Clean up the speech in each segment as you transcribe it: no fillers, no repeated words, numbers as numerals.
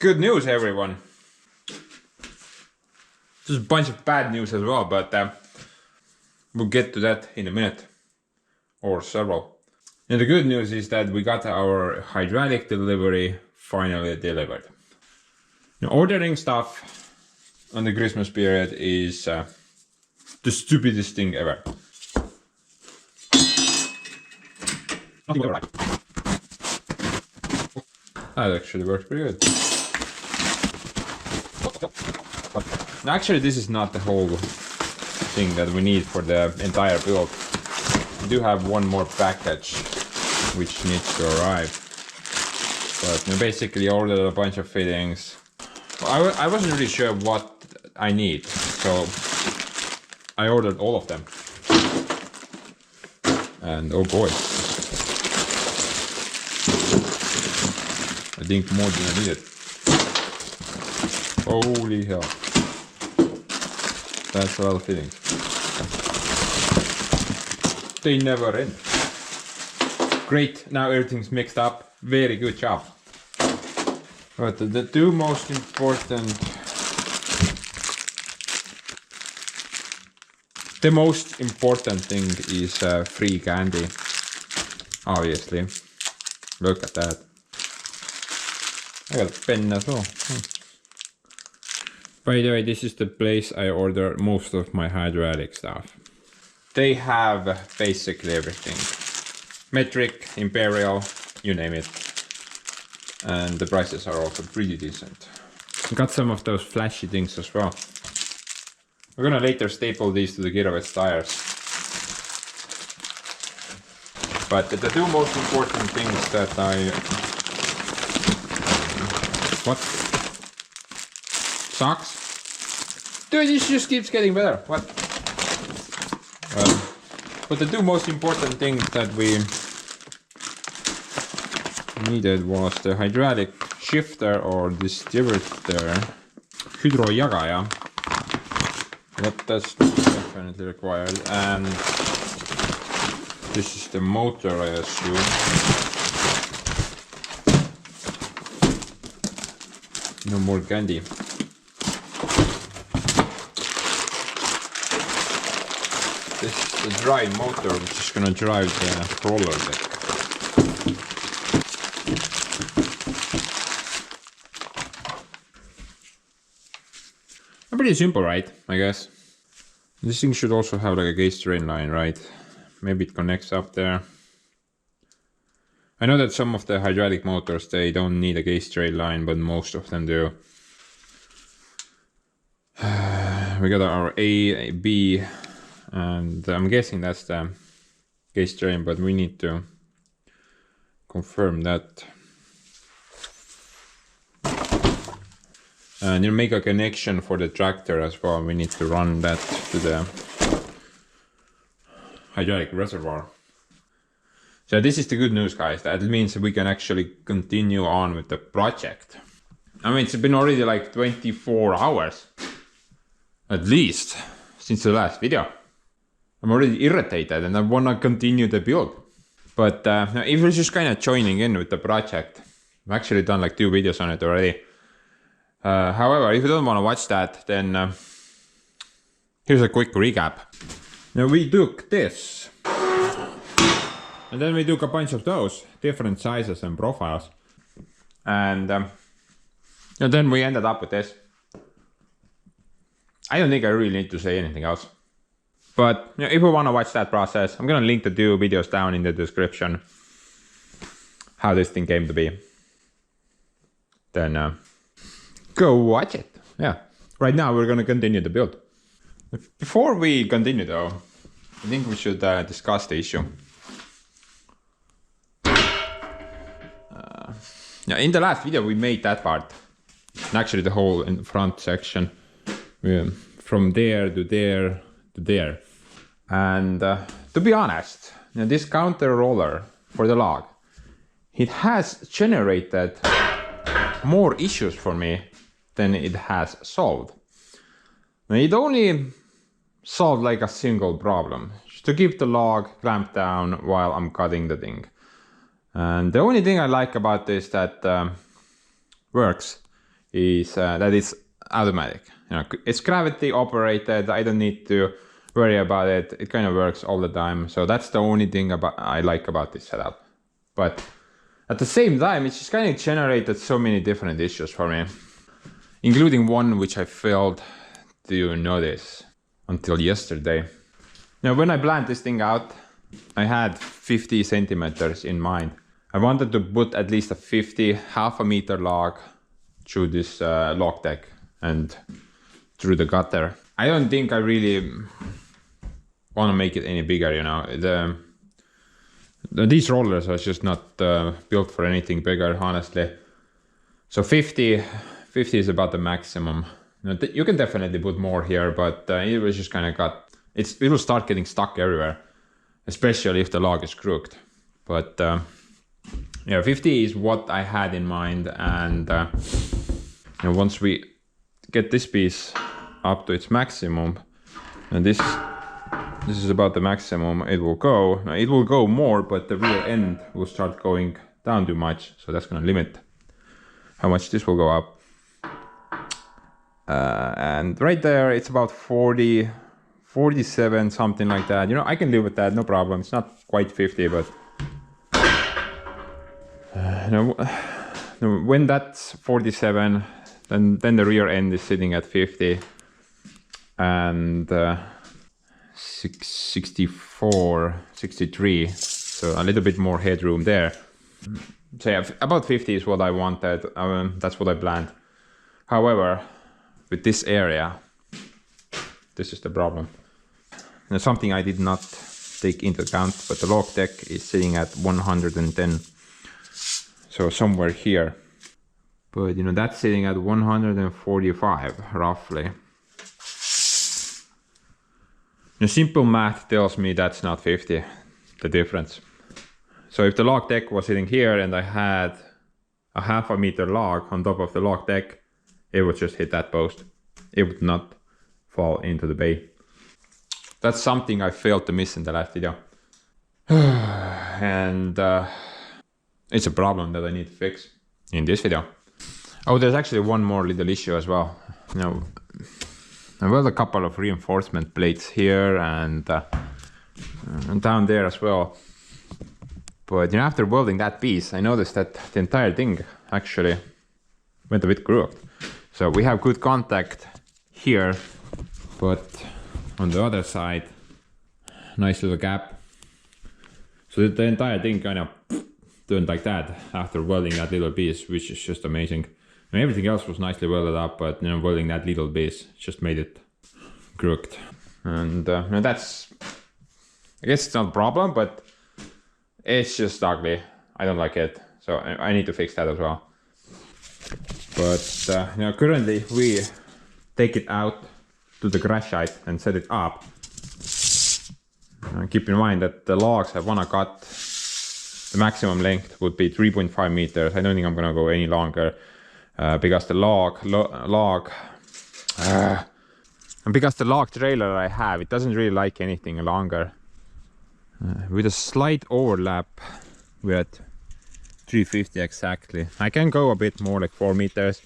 Good news, everyone. There's a bunch of bad news as well, but we'll get to that in a minute or several. And the good news is that we got our hydraulic delivery finally delivered. Now, ordering stuff on the Christmas period is the stupidest thing ever. That actually works pretty good. Actually, this is not the whole thing that we need for the entire build. We do have one more package which needs to arrive. But we basically ordered a bunch of fittings. I wasn't really sure what I need, so I ordered all of them. And oh boy. I think more than I needed. Holy hell. That's a lot of fittings. They never end. Great, now everything's mixed up. Very good job. But the two most important... The most important thing is free candy. Obviously. Look at that. I got a pen as well. By the way, this is the place I order most of my hydraulic stuff. They have basically everything. Metric, Imperial, you name it. And the prices are also pretty decent. Got some of those flashy things as well. We're gonna later staple these to the Girovets tires. But the two most important things that What? Socks? Dude, this just keeps getting better. What? But the two most important things that we needed was the hydraulic shifter or distributor, hydrojagaja. That's definitely required. And this is the motor, I assume. No more candy. This is the dry motor which is gonna drive the roller deck. Pretty simple, right? I guess. This thing should also have like a gauge drain line, right? Maybe it connects up there. I know that some of the hydraulic motors, they don't need a gauge drain line, but most of them do. We got our A, B, and I'm guessing that's the gauge drain, but we need to confirm that. And you make a connection for the tractor as well. We need to run that to the hydraulic reservoir. So this is the good news, guys. That means we can actually continue on with the project. I mean, it's been already like 24 hours. At least. Since the last video. I'm already irritated and I want to continue the build. But if you're just kind of joining in with the project. I've actually done like 2 videos on it already. However, if you don't want to watch that, then here's a quick recap. Now we took this. And then we took a bunch of those, different sizes and profiles. And then we ended up with this. I don't think I really need to say anything else. But if you want to watch that process, I'm going to link the 2 videos down in the description. How this thing came to be. Then go watch it. Yeah. Right now we're going to continue the build. Before we continue though, I think we should discuss the issue. Yeah, in the last video we made that part. Actually the whole in front section. From there to there to there. And to be honest, this counter roller for the log, it has generated more issues for me than it has solved. Now, it only solved like a single problem, to keep the log clamped down while I'm cutting the thing. And the only thing I like about this that works is that it's automatic. You know, it's gravity operated. I don't need to worry about it. It kind of works all the time. So that's the only thing I like about this setup. But at the same time, it's just kind of generated so many different issues for me, including one which I failed to notice until yesterday. Now, when I planned this thing out, I had 50 centimeters in mind. I wanted to put at least a 50 half a meter log through this log deck and through the gutter. I don't think I really want to make it any bigger, you know. These rollers are just not built for anything bigger, honestly. So 50 is about the maximum. You can definitely put more here, but it was just kind of it will start getting stuck everywhere, especially if the log is crooked. But yeah, 50 is what I had in mind, and once we get this piece up to its maximum, and this is about the maximum it will go. Now, it will go more, but the rear end will start going down too much, so that's going to limit how much this will go up. And right there, it's about 40, 47, something like that. You know, I can live with that, no problem. It's not quite 50, but when that's 47, then the rear end is sitting at 50, and 64, 63, so a little bit more headroom there. So yeah, about 50 is what I wanted. That's what I planned. However, with this area, this is the problem. There's something I did not take into account, but the log deck is sitting at 110, so somewhere here. But you know, that's sitting at 145 roughly. The simple math tells me that's not 50, the difference. So if the log deck was sitting here and I had a half a meter log on top of the log deck, it would just hit that post. It would not fall into the bay. That's something I failed to miss in the last video. And it's a problem that I need to fix in this video. Oh, there's actually one more little issue as well. You know, I welded a couple of reinforcement plates here and down there as well. But you know, after welding that piece, I noticed that the entire thing actually went a bit crooked. So we have good contact here, but on the other side, nice little gap. So the entire thing kind of turned like that after welding that little piece, which is just amazing. I mean, everything else was nicely welded up, but you know, welding that little piece just made it crooked. And that's, I guess it's not a problem, but it's just ugly. I don't like it, so I need to fix that as well. But you know, currently we take it out to the crash site and set it up. Keep in mind that the logs I wanna cut, the maximum length would be 3.5 meters. I don't think I'm gonna go any longer because the because the log trailer I have, it doesn't really like anything longer. With a slight overlap, we're at 350 exactly. I can go a bit more, like 4 meters,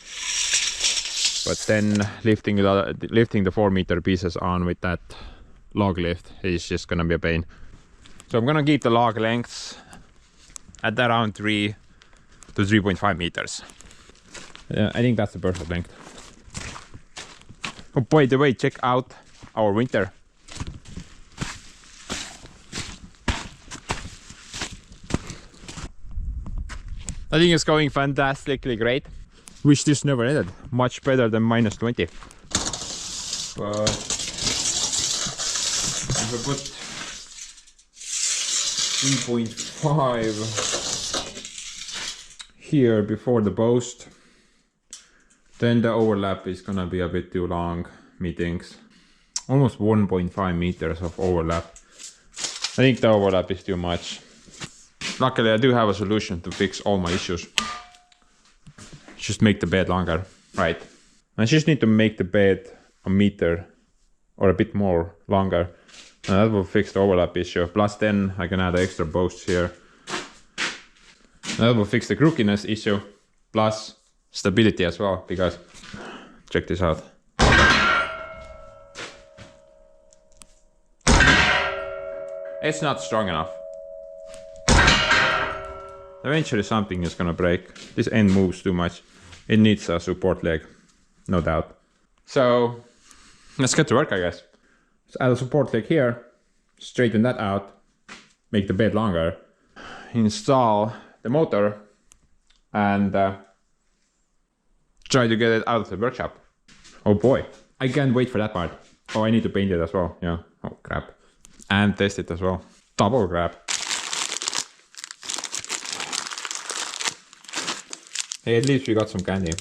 but then lifting the 4 meter pieces on with that log lift is just gonna be a pain. So I'm gonna keep the log lengths at around 3 to 3.5 meters. I think that's the perfect length. Oh, by the way, check out our winter. I think it's going fantastically great. Wish this never ended. Much better than -20. But if I put 3.5 here before the post, then the overlap is gonna be a bit too long, methinks. Almost 1.5 meters of overlap. I think the overlap is too much. Luckily, I do have a solution to fix all my issues. Just make the bed longer, right? I just need to make the bed a meter or a bit more longer, and that will fix the overlap issue. Plus then I can add extra posts here. That will fix the crookedness issue. Plus stability as well, because check this out. It's not strong enough. Eventually something is gonna break. This end moves too much. It needs a support leg, no doubt. So let's get to work, I guess. So add a support leg here, straighten that out, make the bed longer, install the motor, and try to get it out of the workshop. Oh boy, I can't wait for that part. Oh, I need to paint it as well, yeah. Oh crap. And test it as well. Double crap. Hey, at least we got some candy.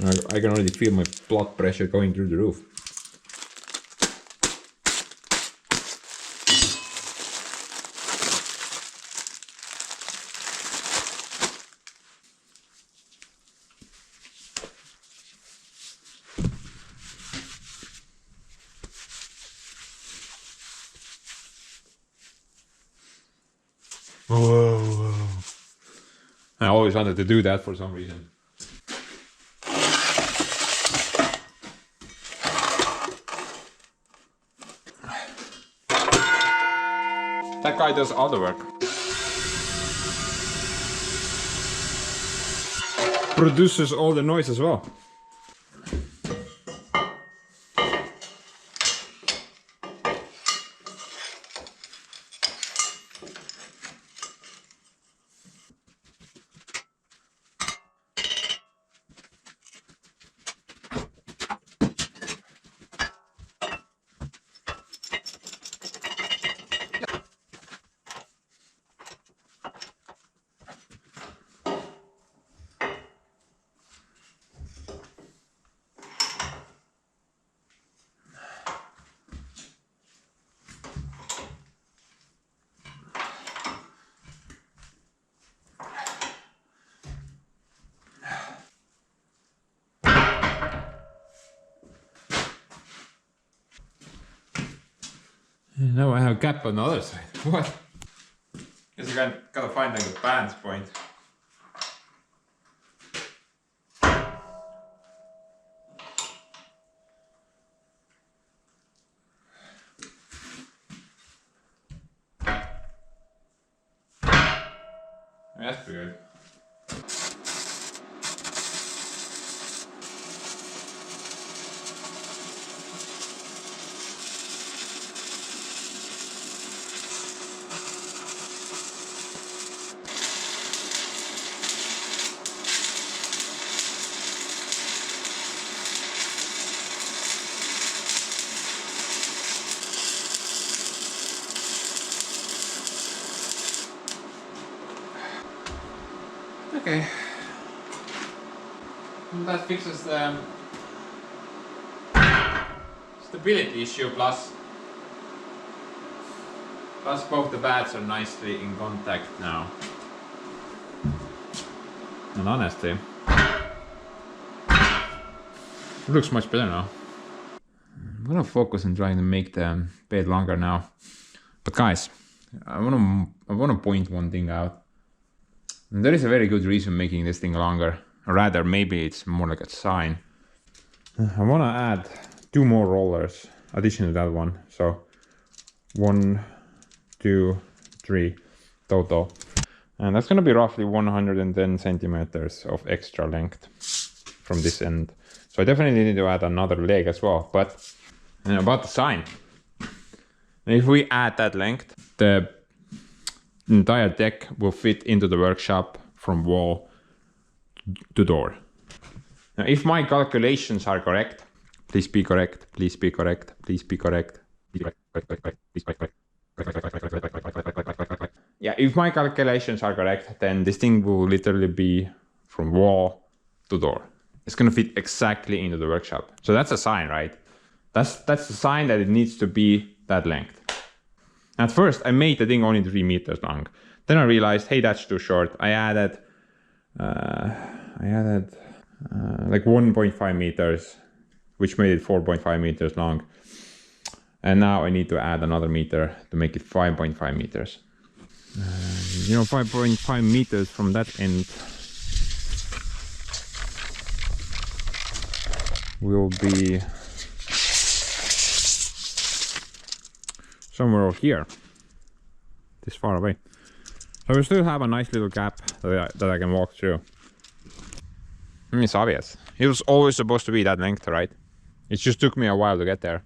I can already feel my blood pressure going through the roof. Whoa. I always wanted to do that for some reason. That guy does all the work. Produces all the noise as well. Now I have a gap on the other side. What? Guess you gotta find like a balance point. That's pretty good. Okay. That fixes the stability issue, plus both the pads are nicely in contact now. And honestly, it looks much better now. I'm gonna focus on trying to make the bed longer now. But guys, I wanna point one thing out. There is a very good reason making this thing longer. Or rather, maybe it's more like a sign. I want to add 2 more rollers, addition to that one. So 1, 2, 3 total. And that's going to be roughly 110 centimeters of extra length from this end. So I definitely need to add another leg as well. But about the sign. If we add that length, the entire deck will fit into the workshop from wall to door. Now, if my calculations are correct, please be correct, please be correct, please be correct. Yeah, if my calculations are correct, then this thing will literally be from wall to door. It's gonna fit exactly into the workshop. So that's a sign, right? That's the sign that it needs to be that length. At first, I made the thing only 3 meters long. Then I realized, hey, that's too short. I added like 1.5 meters, which made it 4.5 meters long. And now I need to add another meter to make it 5.5 meters. 5.5 meters from that end will be somewhere over here, this far away. So we still have a nice little gap that I can walk through. I mean, it's obvious. It was always supposed to be that length, right? It just took me a while to get there.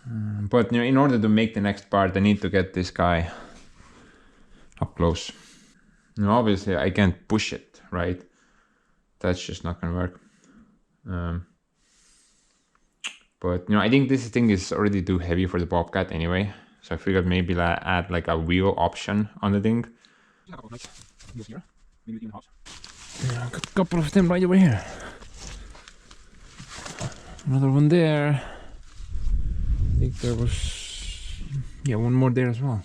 But you know, in order to make the next part, I need to get this guy up close. Now, obviously, I can't push it, right? That's just not gonna work. But you know, I think this thing is already too heavy for the Bobcat anyway. So I figured maybe add like a wheel option on the thing. Yeah, got a couple of them right over here. Another one there. I think there was, yeah, one more there as well.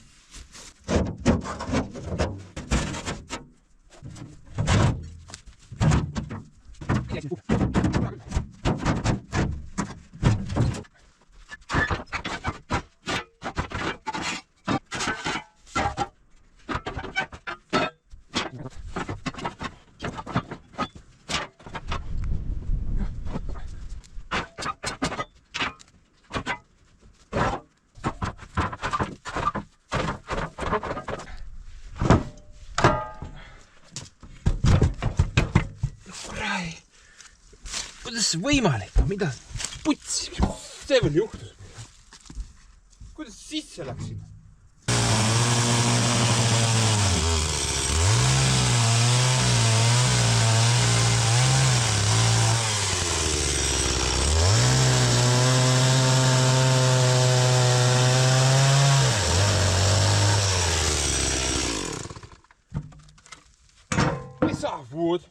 Kuidas võimalik on, mida putsi, see veel juhtus? Kuidas sisse läksime? Mis sa wood?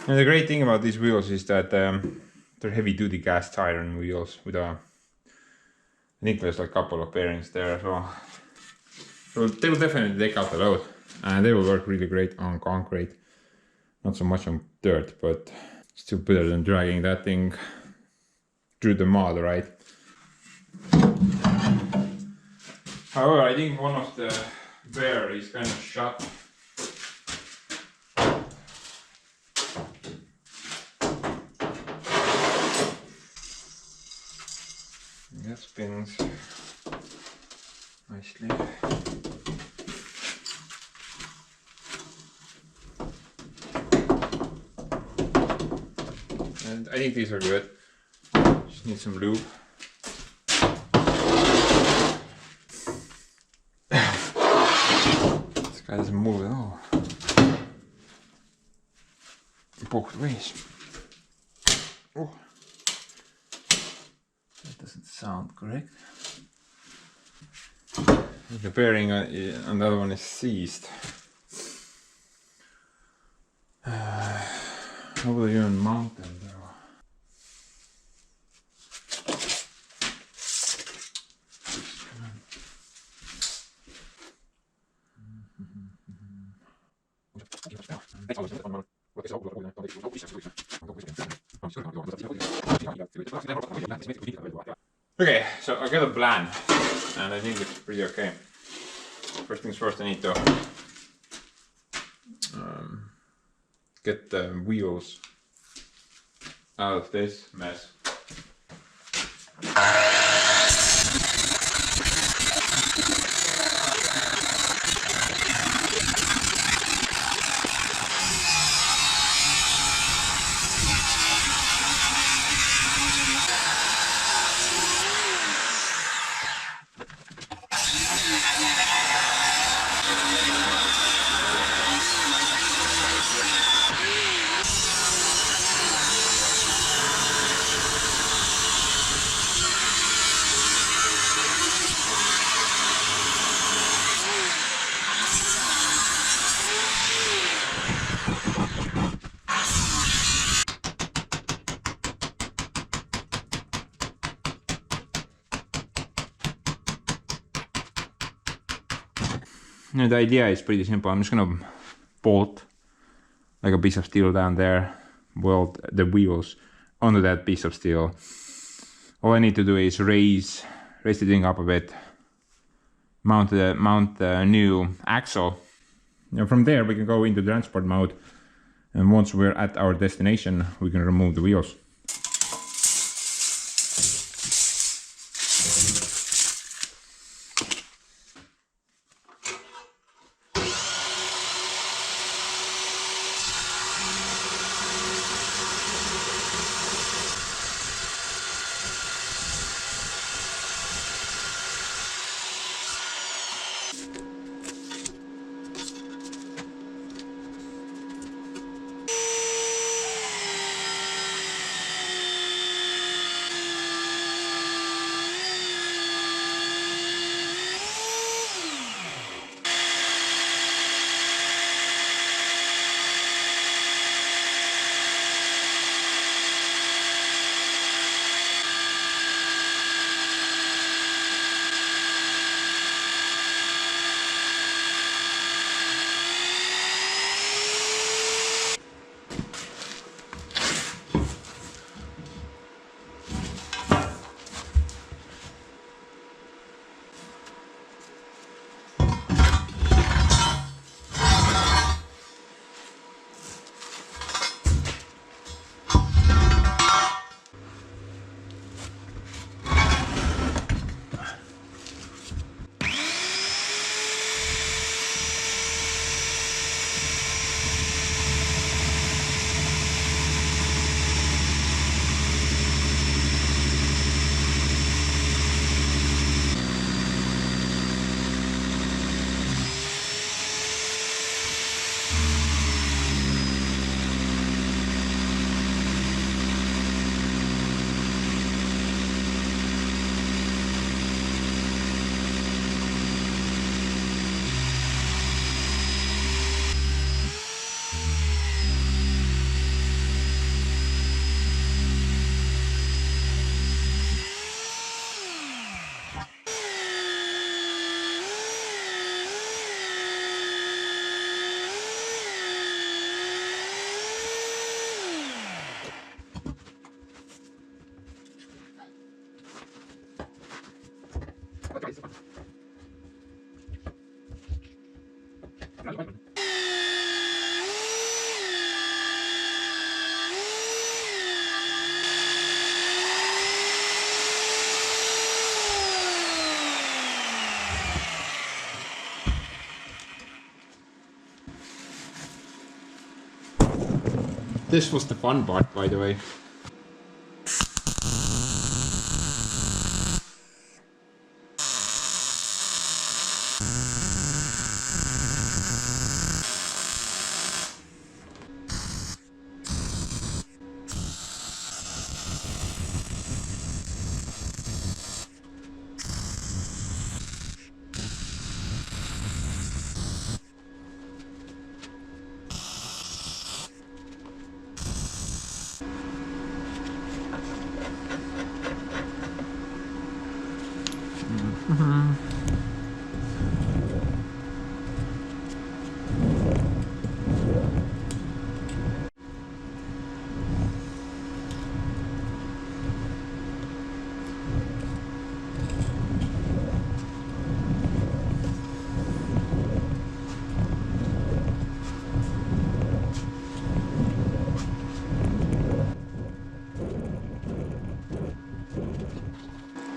And the great thing about these wheels is that they're heavy-duty cast iron wheels with I think there's like a couple of bearings there as well. So they will definitely take out the load, and they will work really great on concrete. Not so much on dirt, but still better than dragging that thing through the mud, right? However, I think one of the bear is kind of shot. That spins nicely. And I think these are good. Just need some lube. This guy doesn't move at all. Both ways. Oh. Doesn't sound correct. The bearing on the other one is seized. How will you mount them though? Okay, so I got a plan, and I think it's pretty okay. First things first, I need to get the wheels out of this mess. The idea is pretty simple. I'm just gonna bolt like a piece of steel down there, weld the wheels onto that piece of steel. All I need to do is raise the thing up a bit, mount the new axle. And from there we can go into transport mode, and once we're at our destination we can remove the wheels. This was the fun part, by the way.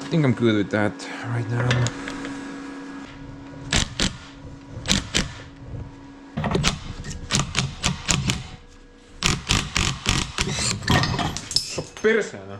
I think I'm good with that right now. Perseena.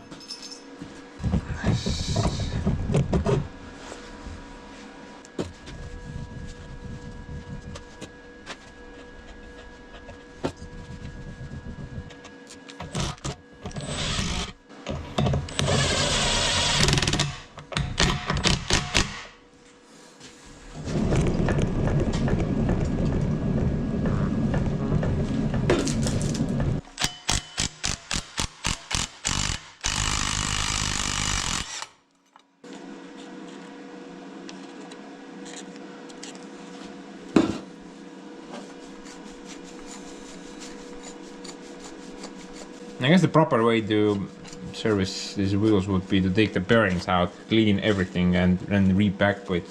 I guess the proper way to service these wheels would be to take the bearings out, clean everything, and then repack with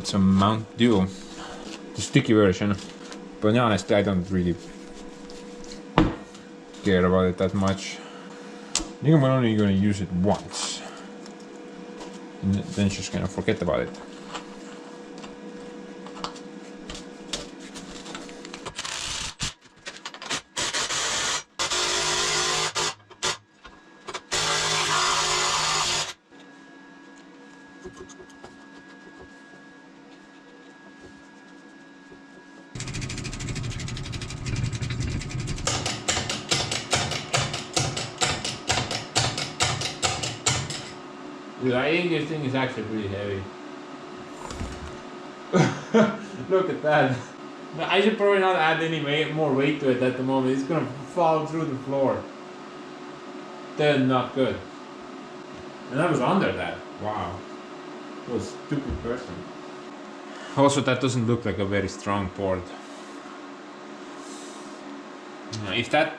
some Mount Dew, the sticky version. But honestly, I don't really care about it that much. I think I'm only gonna use it once, and then just gonna forget about it. Dude, I think this thing is actually pretty heavy. Look at that. I should probably not add any more weight to it at the moment. It's gonna fall through the floor. That's not good. And I was under that. Wow. What a stupid person. Also, that doesn't look like a very strong board. If that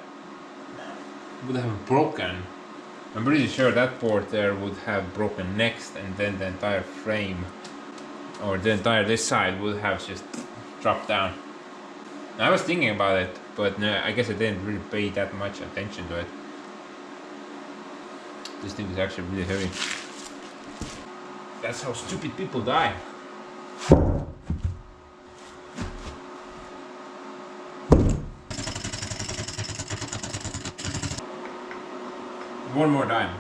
would have broken, I'm pretty sure that board there would have broken next, and then the entire frame, or the entire this side, would have just dropped down. I was thinking about it, but no, I guess I didn't really pay that much attention to it. This thing is actually really heavy. That's how stupid people die. One more time.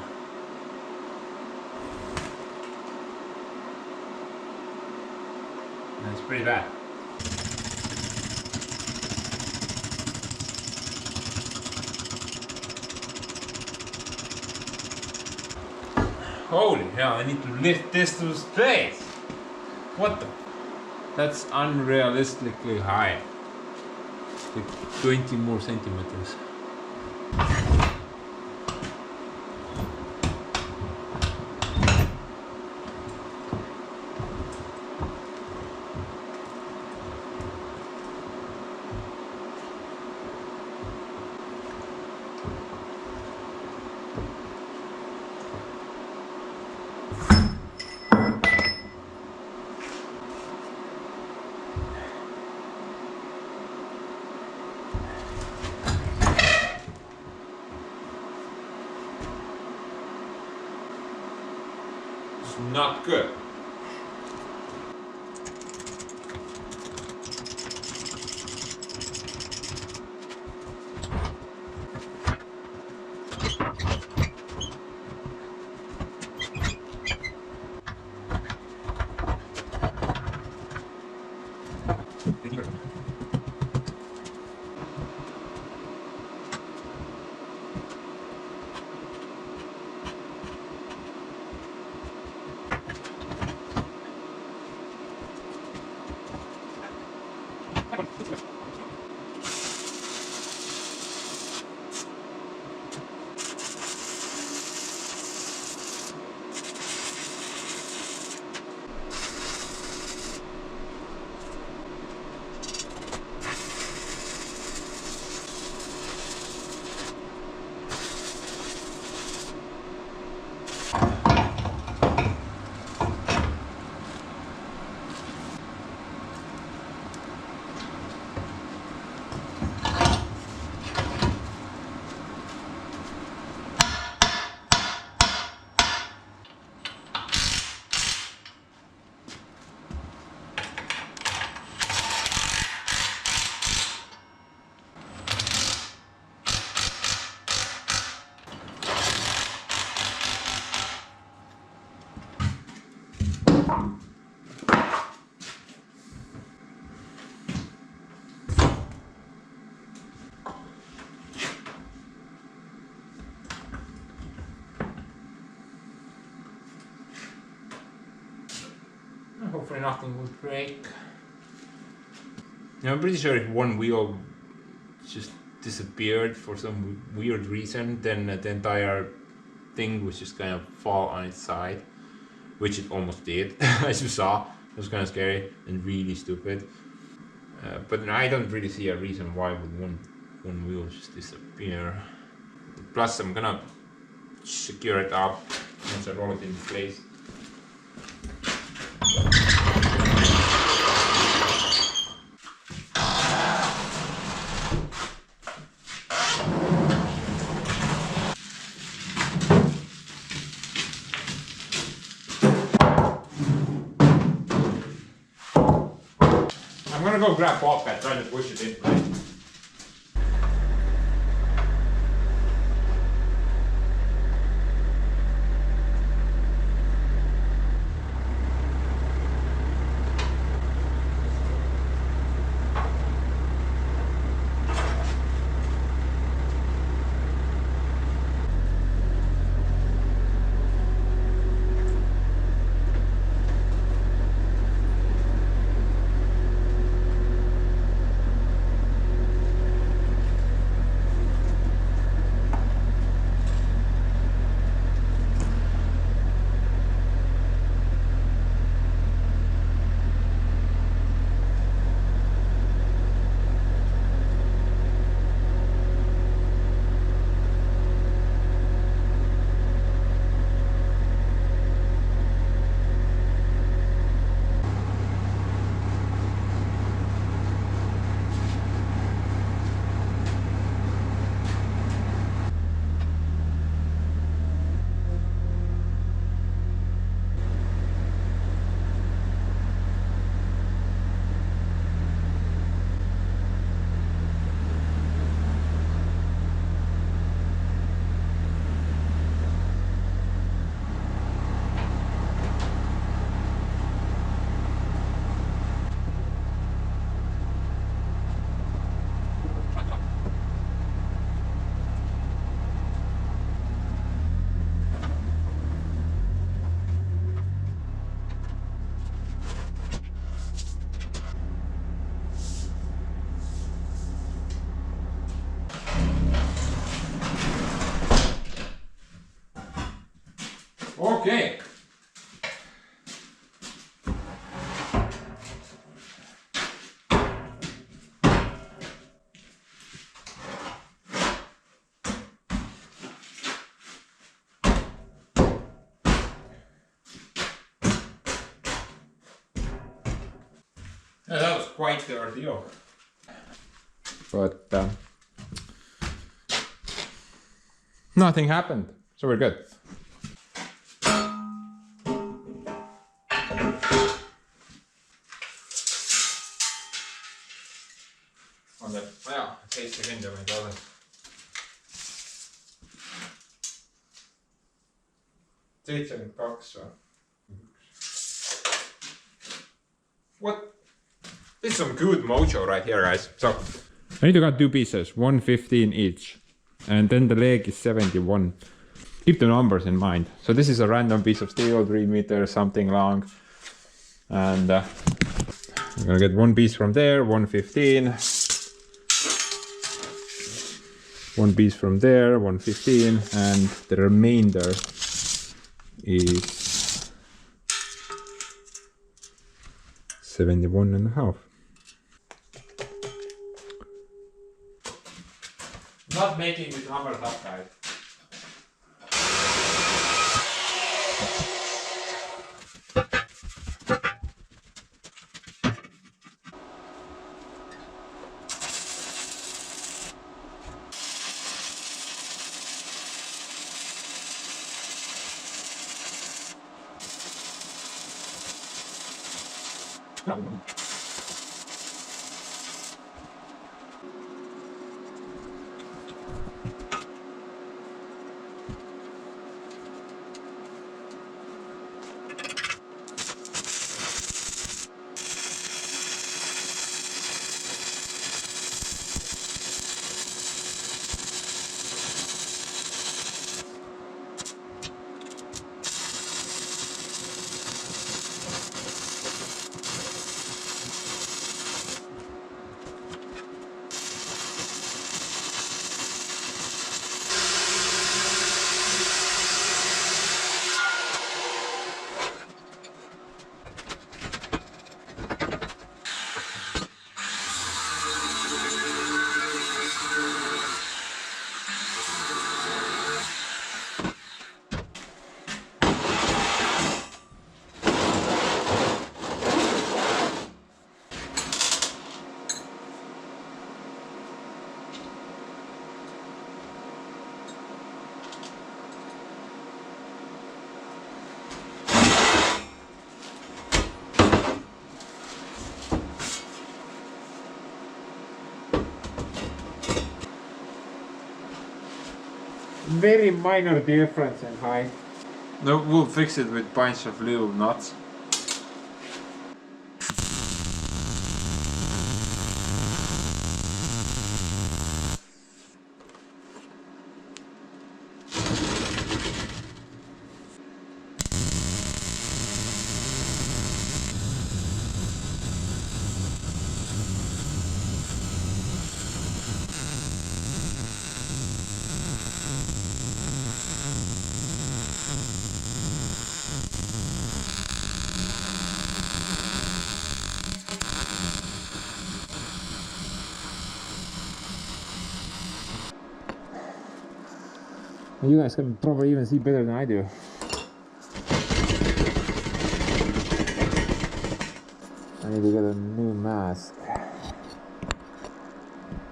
That's pretty bad. Holy hell, I need to lift this to space! What the? That's unrealistically high. Like 20 more centimeters. Not good. Hopefully nothing will break. I'm pretty sure if one wheel just disappeared for some weird reason, then the entire thing was just kind of fall on its side, which it almost did, as you saw. It was kind of scary and really stupid. But I don't really see a reason why would one wheel just disappear. Plus, I'm gonna secure it up once I roll it into place. go grab Bobcat, try to push it in place. Okay. Yeah, that was quite the ordeal. But nothing happened, so we're good. Ja, 6 sekunder med gaven. What? This is some good mojo right here, guys. So I need to cut 2 pieces, 115 each, and then the leg is 71. Keep the numbers in mind. So this is a random piece of steel, 3 meters, something long, and I'm gonna get 1 piece from there, 115. 1 piece from there, 115, and the remainder is 71.5. Not making this hammer tough, guys. Very minor difference in height. No, we'll fix it with bunch of little nuts. You guys can probably even see better than I do. I need to get a new mask.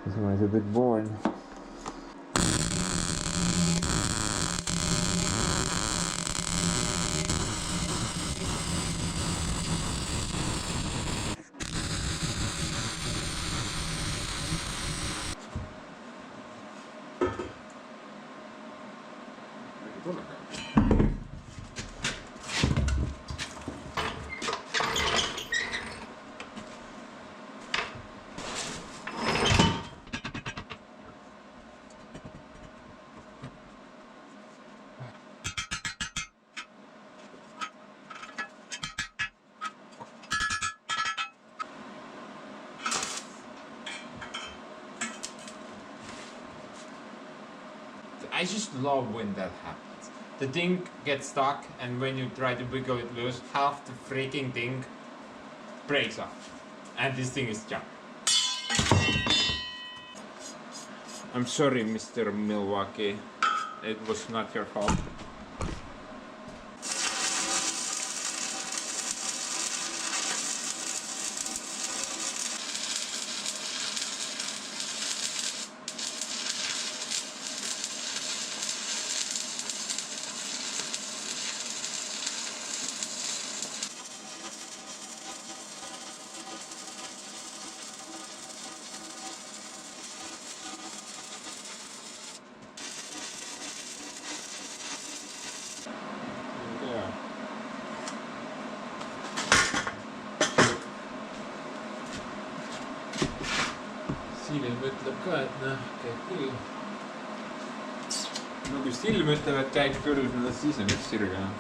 This one is a bit boring. I just love when that happens. The thing gets stuck, and when you try to wiggle it loose, half the freaking thing breaks off. And this thing is junk. I'm sorry, Mr. Milwaukee. It was not your fault. Silm ütleb ka, et noh, käib küll. No kui silm ütleb, et käib küll, siis on üks sirge. Man.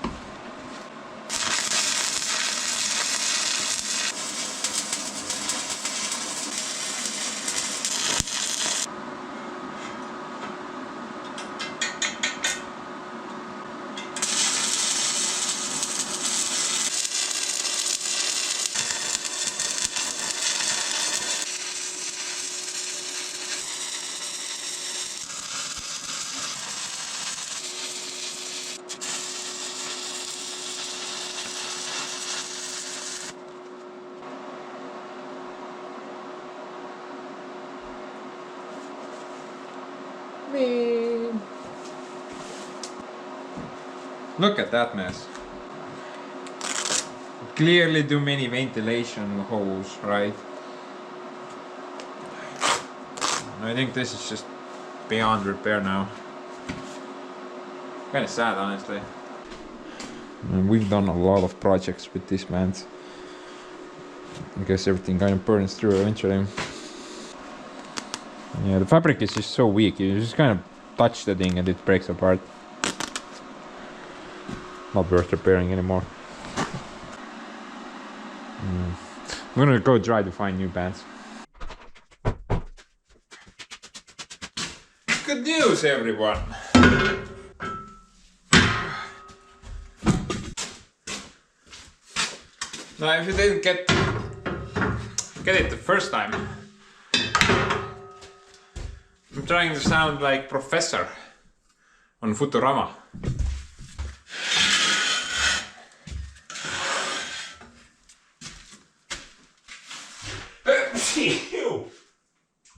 Look at that mess. Clearly too many ventilation holes, right? I think this is just beyond repair now. Kind of sad, honestly. And we've done a lot of projects with this vent. I guess everything kind of burns through eventually. Yeah, the fabric is just so weak. You just kind of touch the thing and it breaks apart. Not worth repairing anymore. I'm gonna go try to find new bands. Good news, everyone! Now, if you didn't get it the first time, I'm trying to sound like Professor on Futurama.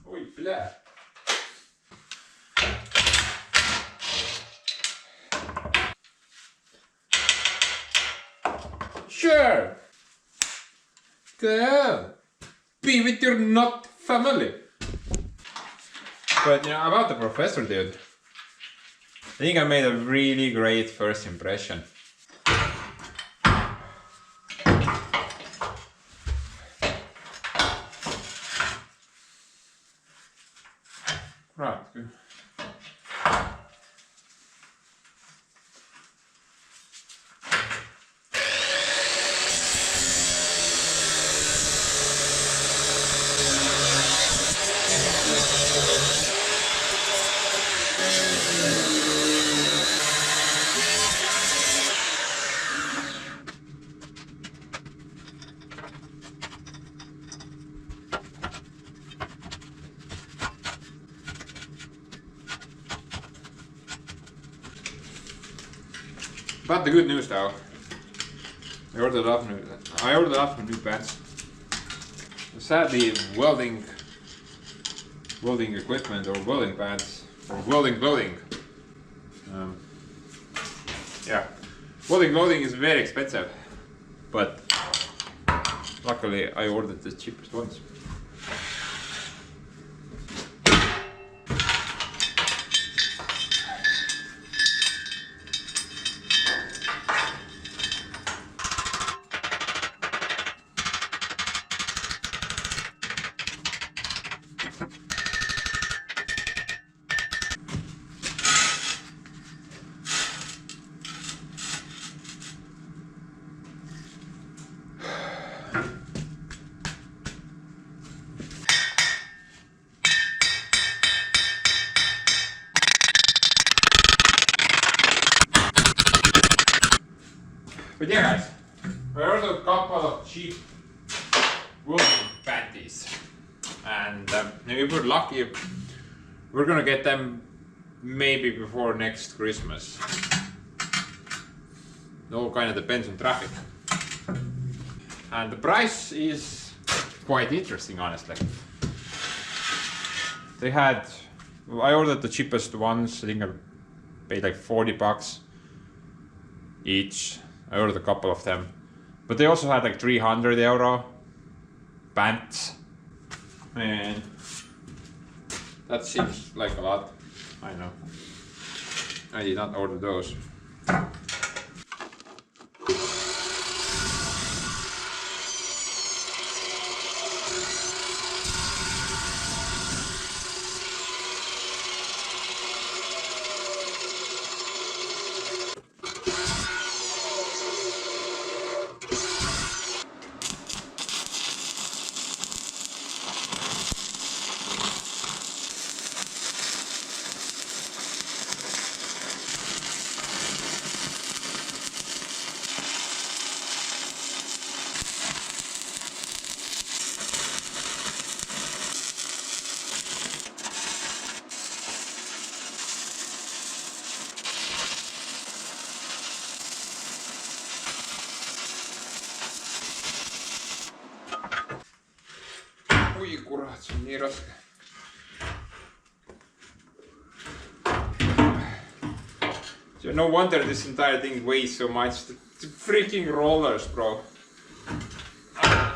Oi, blä. Sure. Go. Be with your nut family. But you know, about the professor, dude. think I made a really great first impression. Right, good. But the good news though, I ordered up new pants. Sadly, welding equipment or welding pants or welding clothing. Yeah, welding clothing is very expensive, but luckily I ordered the cheapest ones. But yeah guys, I ordered a couple of cheap welding panties, and if we're lucky, we're gonna get them maybe before next Christmas. It all kind of depends on traffic. And the price is quite interesting, honestly. I ordered the cheapest ones. I think I paid like $40 each. I ordered a couple of them, but they also had like €300 pants, and that seems like a lot. I know. I did not order those. Oi kurat, se on niin raska. So no wonder this entire thing weighs so much. The freaking rollers, bro. I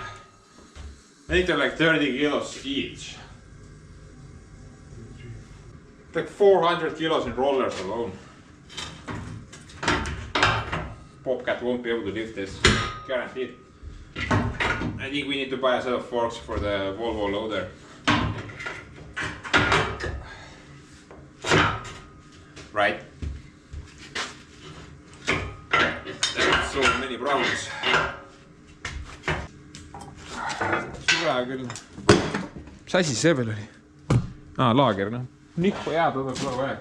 think they're like 30 kilos each. Like 400 kilos in rollers alone. Bobcat won't be able to lift this, guaranteed. I think we need to buy a set of forks for the Volvo loader. Right? There's so many problems. Süda küll. Mis asi see veel oli? Laager, noh. Nihku jääd, võtab kogu aeg.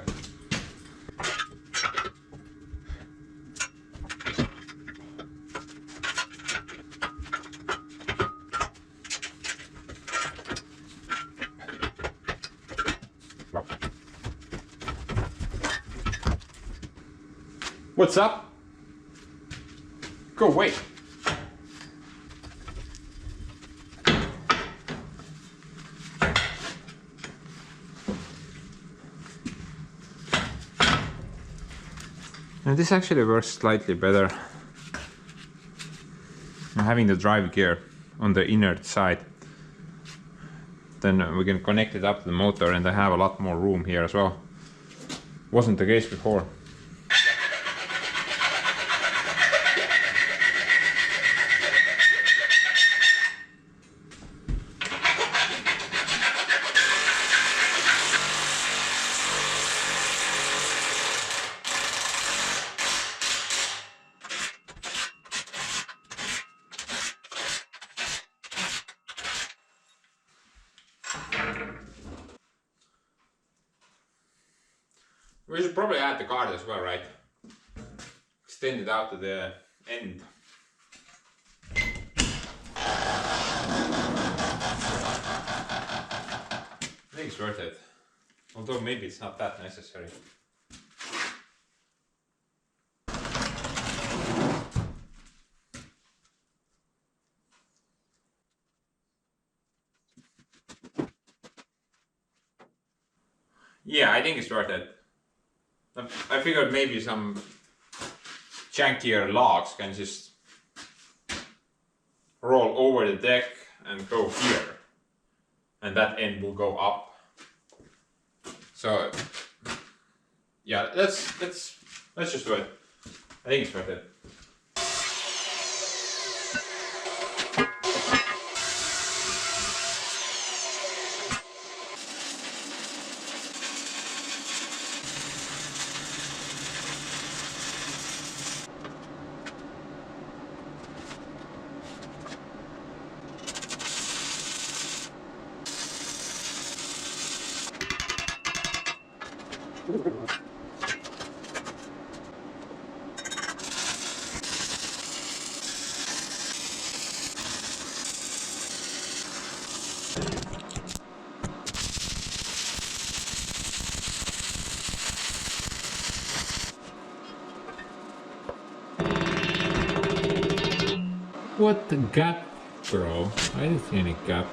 What's up? Go away. And this actually works slightly better. I'm having the drive gear on the inner side. Then we can connect it up to the motor, and I have a lot more room here as well. Wasn't the case before. We should probably add the card as well, right? Extend it out to the end. I think it's worth it. Although maybe it's not that necessary. Yeah, I think it's worth it. I figured maybe some jankier logs can just roll over the deck and go here, and that end will go up. So yeah, let's just do it. I think it's worth it. What the gap, bro? I didn't see any gap.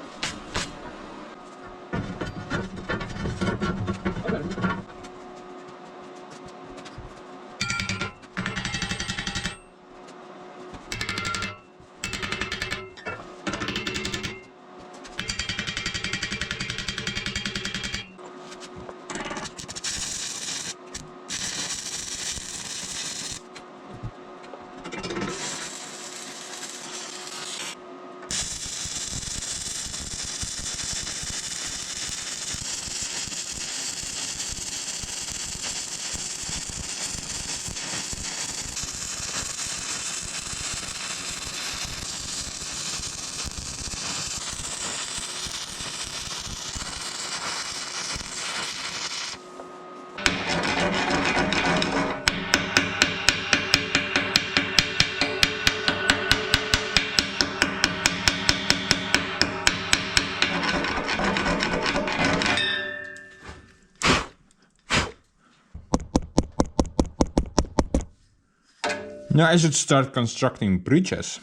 No, I should start constructing bridges.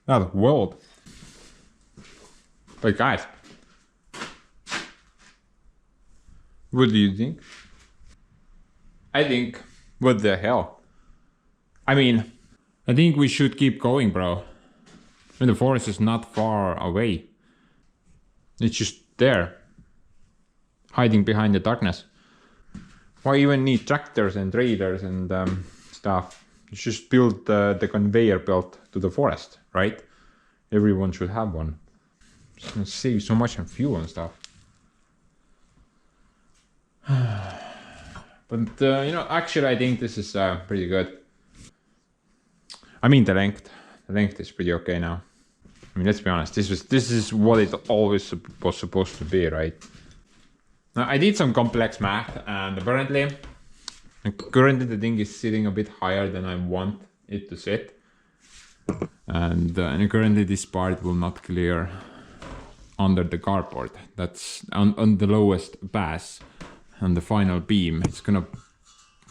Out of world. But guys, what do you think? I think, what the hell? I mean, I think we should keep going, bro. And the forest is not far away. It's just there, hiding behind the darkness. Why even need tractors and traders and stuff? You just build the conveyor belt to the forest, right? Everyone should have one. It's gonna save so much on fuel and stuff. But you know, actually I think this is pretty good. I mean the length is pretty okay now. I mean, let's be honest, this is what it always was supposed to be, right? Now I did some complex math, and apparently currently the thing is sitting a bit higher than I want it to sit, and currently this part will not clear under the carport. That's on the lowest pass, and the final beam, it's gonna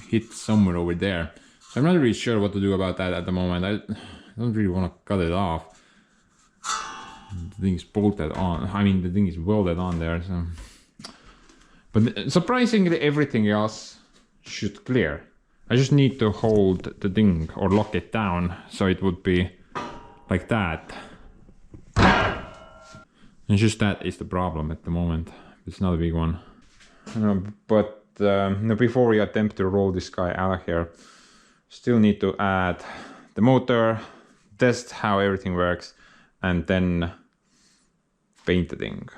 hit somewhere over there. So I'm not really sure what to do about that at the moment. I don't really want to cut it off. The thing's bolted on. I mean, the thing is welded on there. So, but surprisingly, everything else should clear. I just need to hold the thing or lock it down so it would be like that. And just that is the problem at the moment. It's not a big one. But no, before we attempt to roll this guy out here, still need to add the motor, test how everything works, and then paint the thing.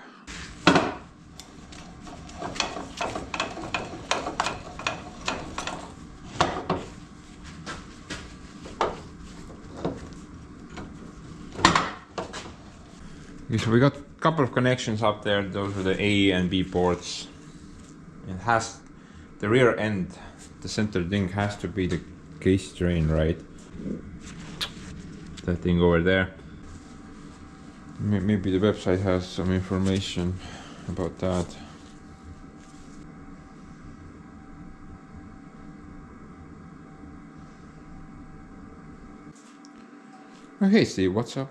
Okay, so we got a couple of connections up there. Those are the A and B ports. It has the rear end, the center thing has to be the case drain, right? That thing over there. Maybe the website has some information about that. Oh, hey Steve, what's up?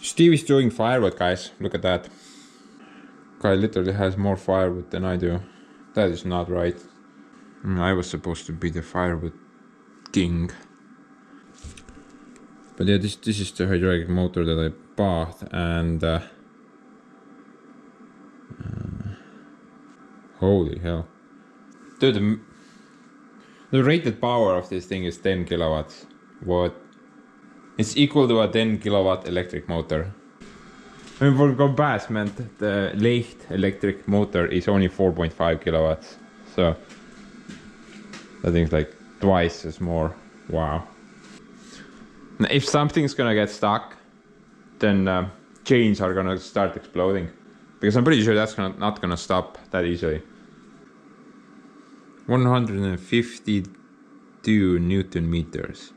Steve is doing firewood, guys. Look at that. Guy literally has more firewood than I do. That is not right. I was supposed to be the firewood king. But yeah, this is the hydraulic motor that I bought, and holy hell. Dude, the rated power of this thing is 10 kilowatts. What? It's equal to a 10 kilowatt electric motor. I mean, for comparison, the Leicht electric motor is only 4.5 kilowatts. So I think like twice as more. Wow. Now, if something's gonna get stuck, then chains are gonna start exploding. Because I'm pretty sure that's not gonna stop that easily. 152 Newton meters.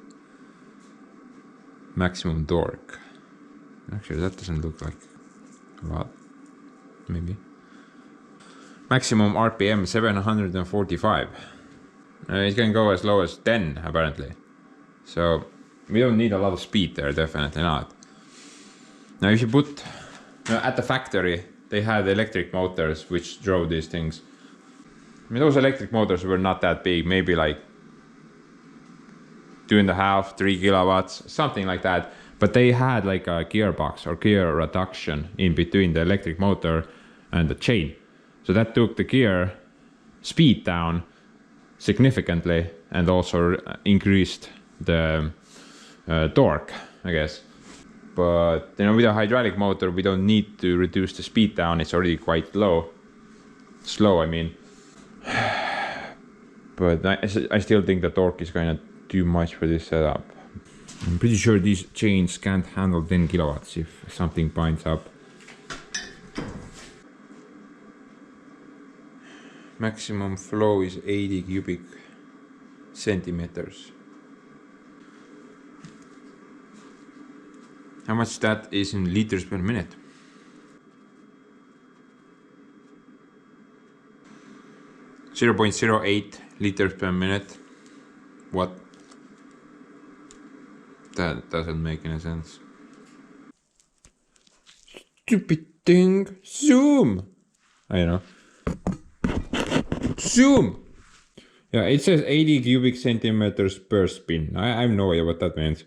Maximum torque. Actually, that doesn't look like a lot. Maybe. Maximum RPM 745. It can go as low as 10 apparently. So we don't need a lot of speed there, definitely not. Now if you put at the factory, they had electric motors which drove these things. I mean, those electric motors were not that big, maybe like 2.5, 3 kilowatts, something like that. But they had like a gearbox or gear reduction in between the electric motor and the chain. So that took the gear speed down significantly and also increased the torque, I guess. But you know, with a hydraulic motor, we don't need to reduce the speed down. It's already quite slow, I mean. But I still think the torque is kind of too much for this setup. I'm pretty sure these chains can't handle 10 kilowatts if something binds up. Maximum flow is 80 cubic centimeters. How much that is in liters per minute? .08 liters per minute. What? That doesn't make any sense. Stupid thing. Zoom! I know. Zoom! Yeah, it says 80 cubic centimeters per spin. I have no idea what that means.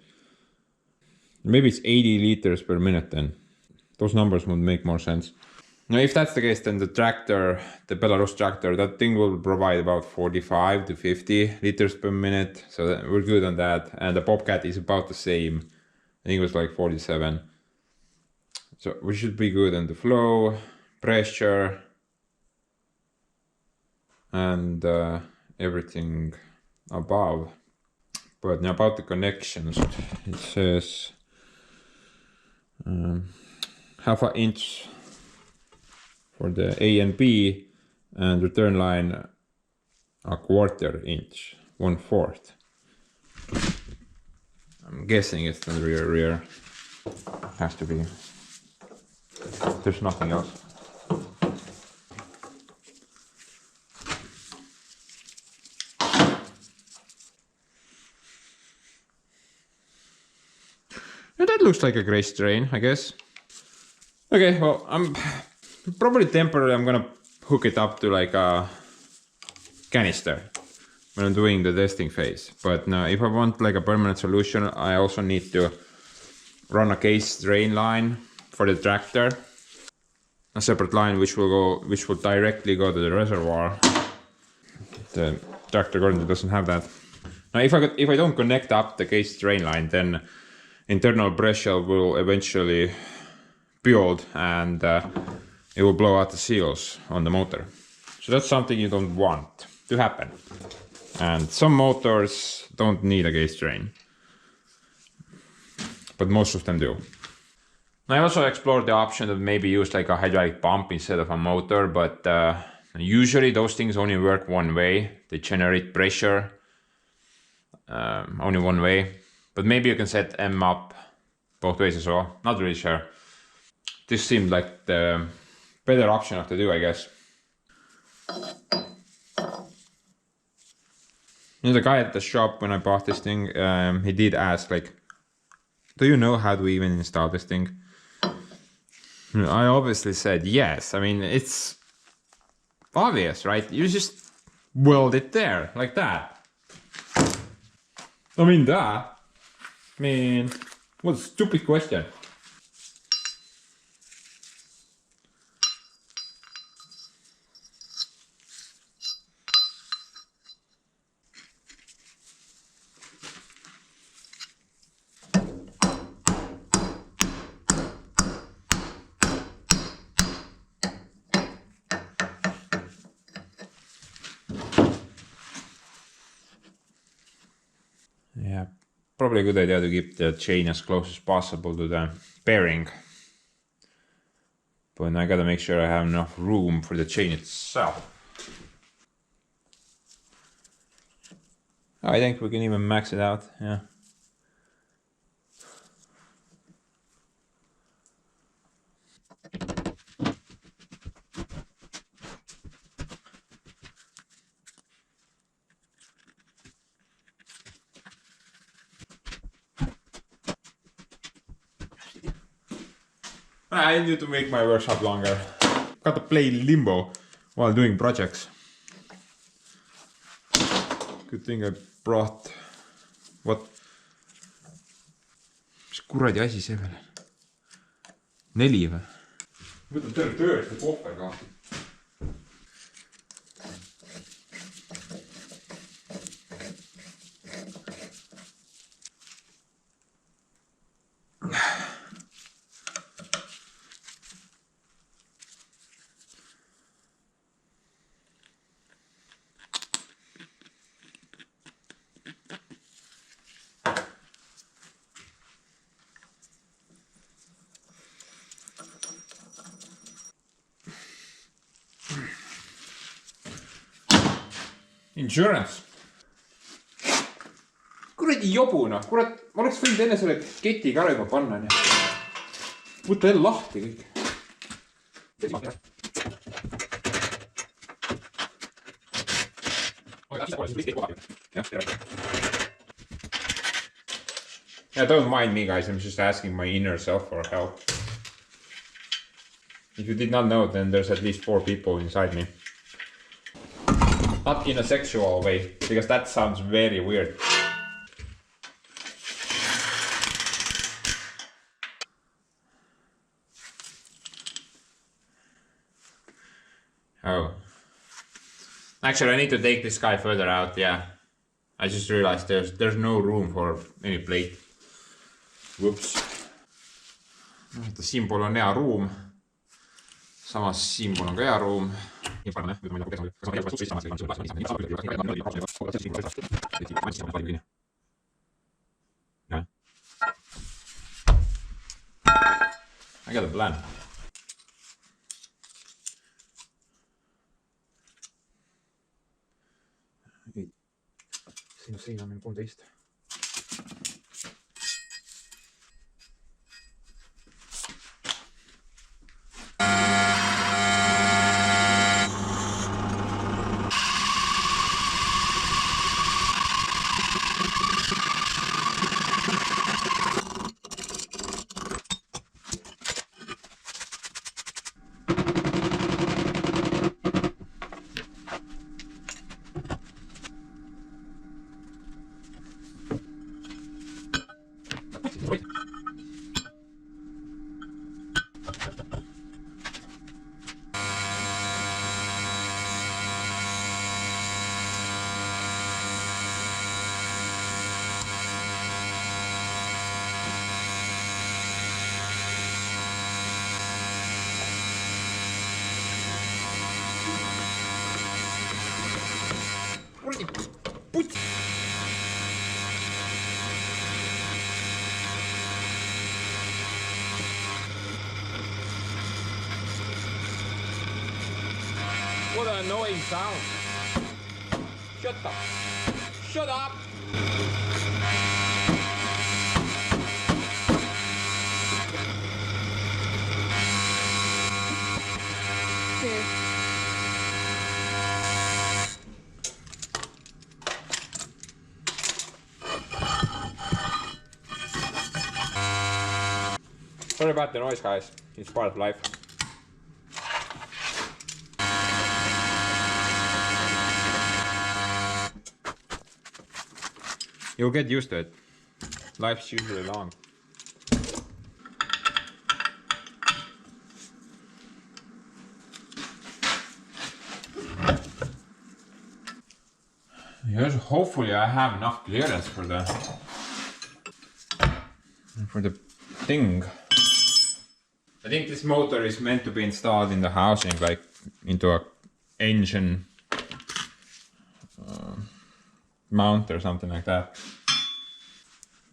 Maybe it's 80 liters per minute then. Those numbers would make more sense. Now, if that's the case, then the tractor, the Belarus tractor, that thing will provide about 45 to 50 liters per minute. So we're good on that. And the Bobcat is about the same. I think it was like 47. So we should be good on the flow, pressure, and everything above. But now about the connections, it says half an inch for the A and B, and return line a 1/4 inch, 1/4. I'm guessing it's the rear. Has to be. There's nothing else. And that looks like a gray strain, I guess. Okay, well, I'm probably temporarily I'm gonna hook it up to like a canister when I'm doing the testing phase. But now if I want like a permanent solution, I also need to run a case drain line for the tractor. a separate line which will directly go to the reservoir. The tractor currently doesn't have that. Now if I don't connect up the case drain line, then internal pressure will eventually build and it will blow out the seals on the motor. So that's something you don't want to happen. And some motors don't need a case drain, but most of them do. I also explored the option of maybe use like a hydraulic pump instead of a motor, but usually those things only work one way. They generate pressure only one way, but maybe you can set M up both ways as well. Not really sure. This seemed like the better option to do, I guess. The guy at the shop when I bought this thing, he did ask like, do you know how to even install this thing? I obviously said yes. I mean, it's obvious, right? You just weld it there, like that. I mean, what a stupid question. Yeah, probably a good idea to keep the chain as close as possible to the bearing. But I gotta make sure I have enough room for the chain itself. I think we can even max it out, yeah. I need to make my workshop longer. Got to play limbo while doing projects. Good thing I brought... What? Mis kuradi asi see veel? 4 või? Võtan terve tööst ja kohver ka. Insurance. Kuradi jobu noh, kurat, ma oleks võinud enne selle keti ka juba panna. Võta jälle lahti kõik. Yeah, don't mind me guys, I'm just asking my inner self for help. If you did not know, then there's at least 4 people inside me. Not in a sexual way, because that sounds very weird. Oh. Actually, I need to take this guy further out, yeah. I just realized there's no room for any plate. Whoops. Siinpool on hea ruum. Samas siinpool on ka hea ruum. I got a plan. Siin on meil 13. What an annoying sound. Shut up. Shut up. Sorry about the noise, guys. It's part of life. You'll get used to it. Life's usually long. Yes, hopefully I have enough clearance for the thing. I think this motor is meant to be installed in the housing, like into a engine mount or something like that.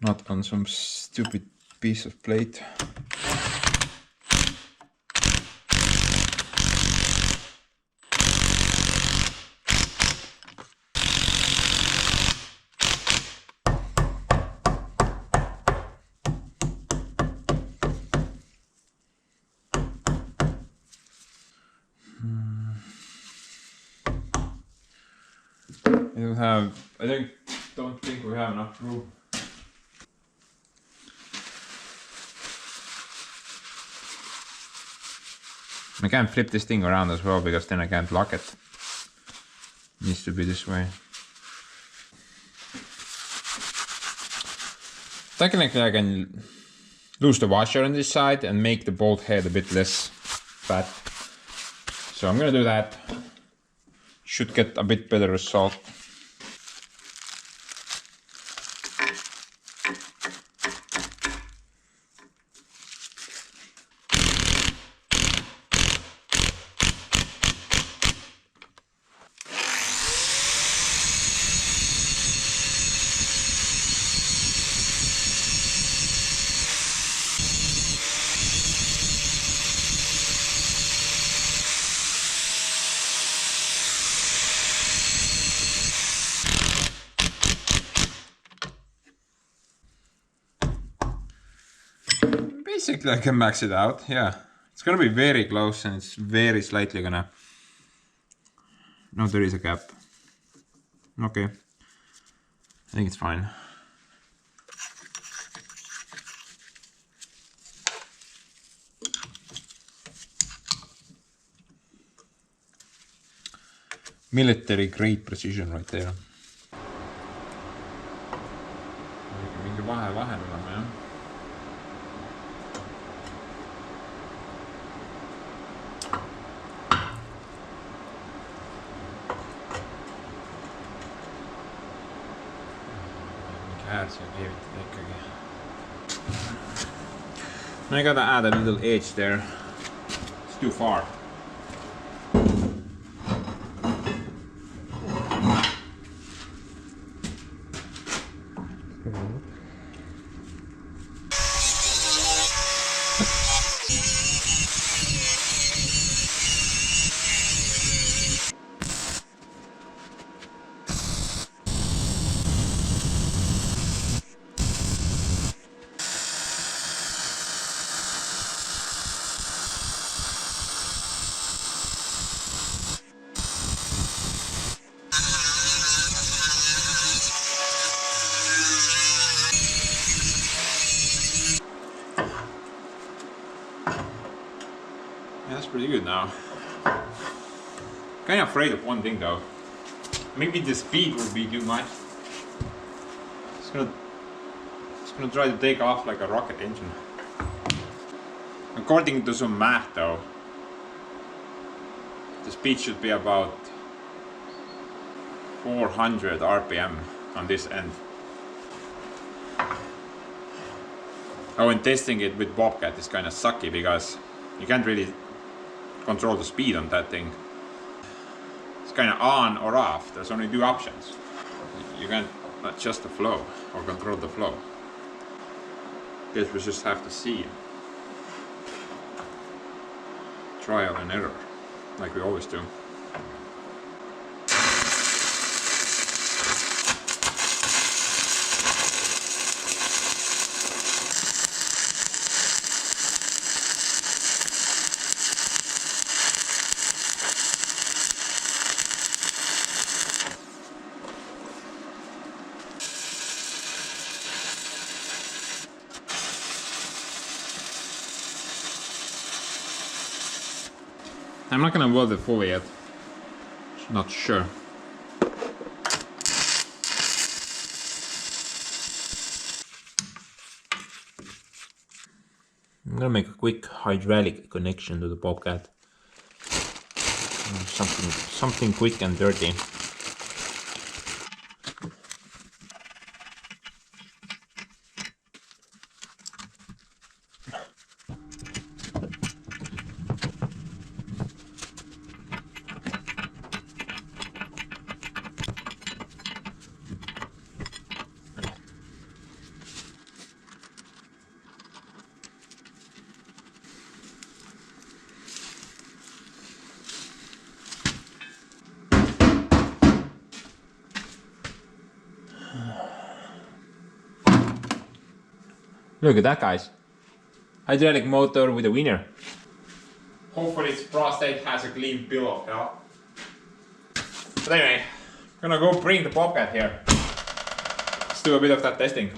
Not on some stupid piece of plate. I don't think we have enough room. I can't flip this thing around as well because then I can't lock it. It needs to be this way. Technically I can lose the washer on this side and make the bolt head a bit less fat. So I'm gonna do that. Should get a bit better result. Basically I can max it out, yeah. It's gonna be very close and it's very slightly gonna... No, there is a gap. Okay. I think it's fine. Military grade precision right there. Mingi vahe vahel olema, jah. I gotta add a little edge there. It's too far. Yeah, that's pretty good now. Kind of afraid of one thing though. Maybe the speed will be too much. It's gonna try to take off like a rocket engine. According to some math though, the speed should be about 400 RPM on this end. Oh, and testing it with Bobcat is kind of sucky because you can't really control the speed on that thing. It's kind of on or off. There's only two options. You can't adjust the flow or control the flow. Guess we just have to see. Trial and error, like we always do. I'm not gonna weld it fully yet. Not sure. I'm gonna make a quick hydraulic connection to the bobcat. Something quick and dirty. Look at that, guys. Hydraulic motor with a wiener. Hopefully its prostate has a clean bill of health. But anyway, I'm gonna go bring the bobcat here. Let's do a bit of that testing.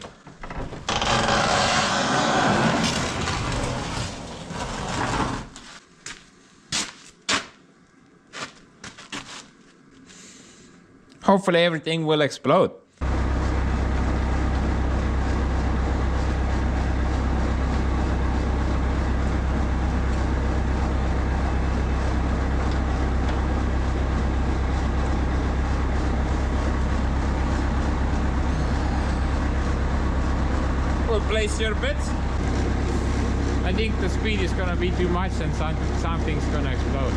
Hopefully everything will explode. Place your bets. I think the speed is gonna be too much and something's gonna explode.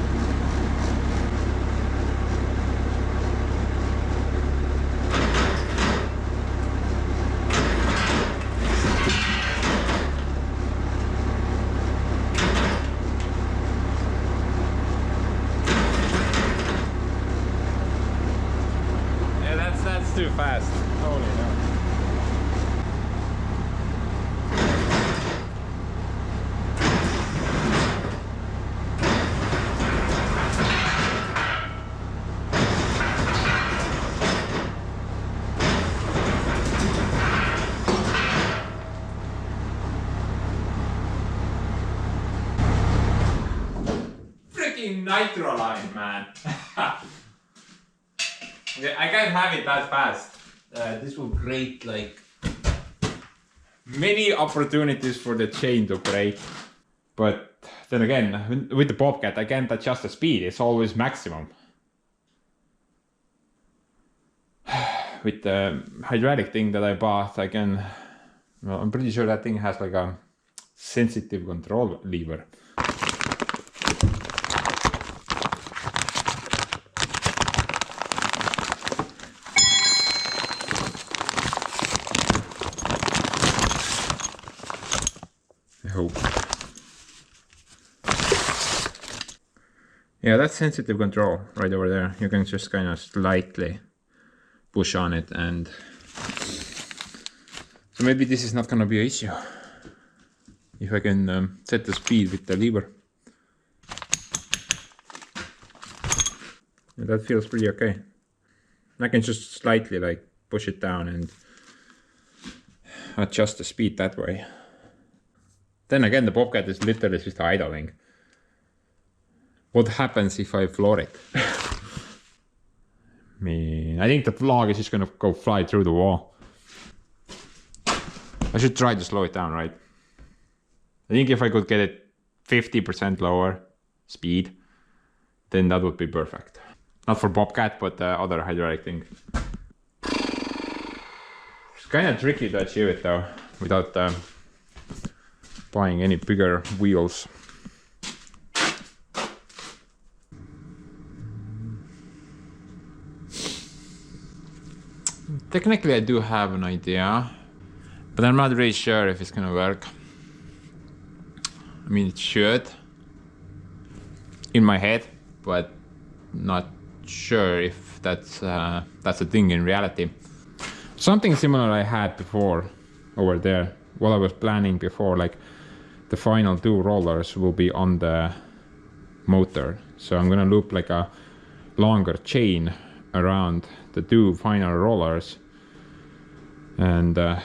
Yeah, that's too fast. Holy no. Nitro line, man. Yeah, I can't have it that fast. This will create like many opportunities for the chain to break. But then again, with the bobcat, I can't adjust the speed. It's always maximum. With the hydraulic thing that I bought, I can. Well, I'm pretty sure that thing has like a sensitive control lever. Hope. Yeah, that's sensitive control right over there. You can just kind of slightly push on it, and so maybe this is not gonna be an issue if I can set the speed with the lever. Yeah, that feels pretty okay. I can just slightly like push it down and adjust the speed that way. Then again, the bobcat is literally just idling. What happens if I floor it? I think the vlog is just gonna go fly through the wall. I should try to slow it down, right? I think if I could get it 50% lower speed, then that would be perfect. Not for bobcat, but the other hydraulic thing. It's kind of tricky to achieve it though, without buying any bigger wheels. Technically I do have an idea, but I'm not really sure if it's gonna work. I mean, it should in my head, but not sure if that's a thing in reality. Something similar I had before over there, what I was planning before, like the final two rollers will be on the motor. So I'm gonna loop like a longer chain around the two final rollers, and yeah,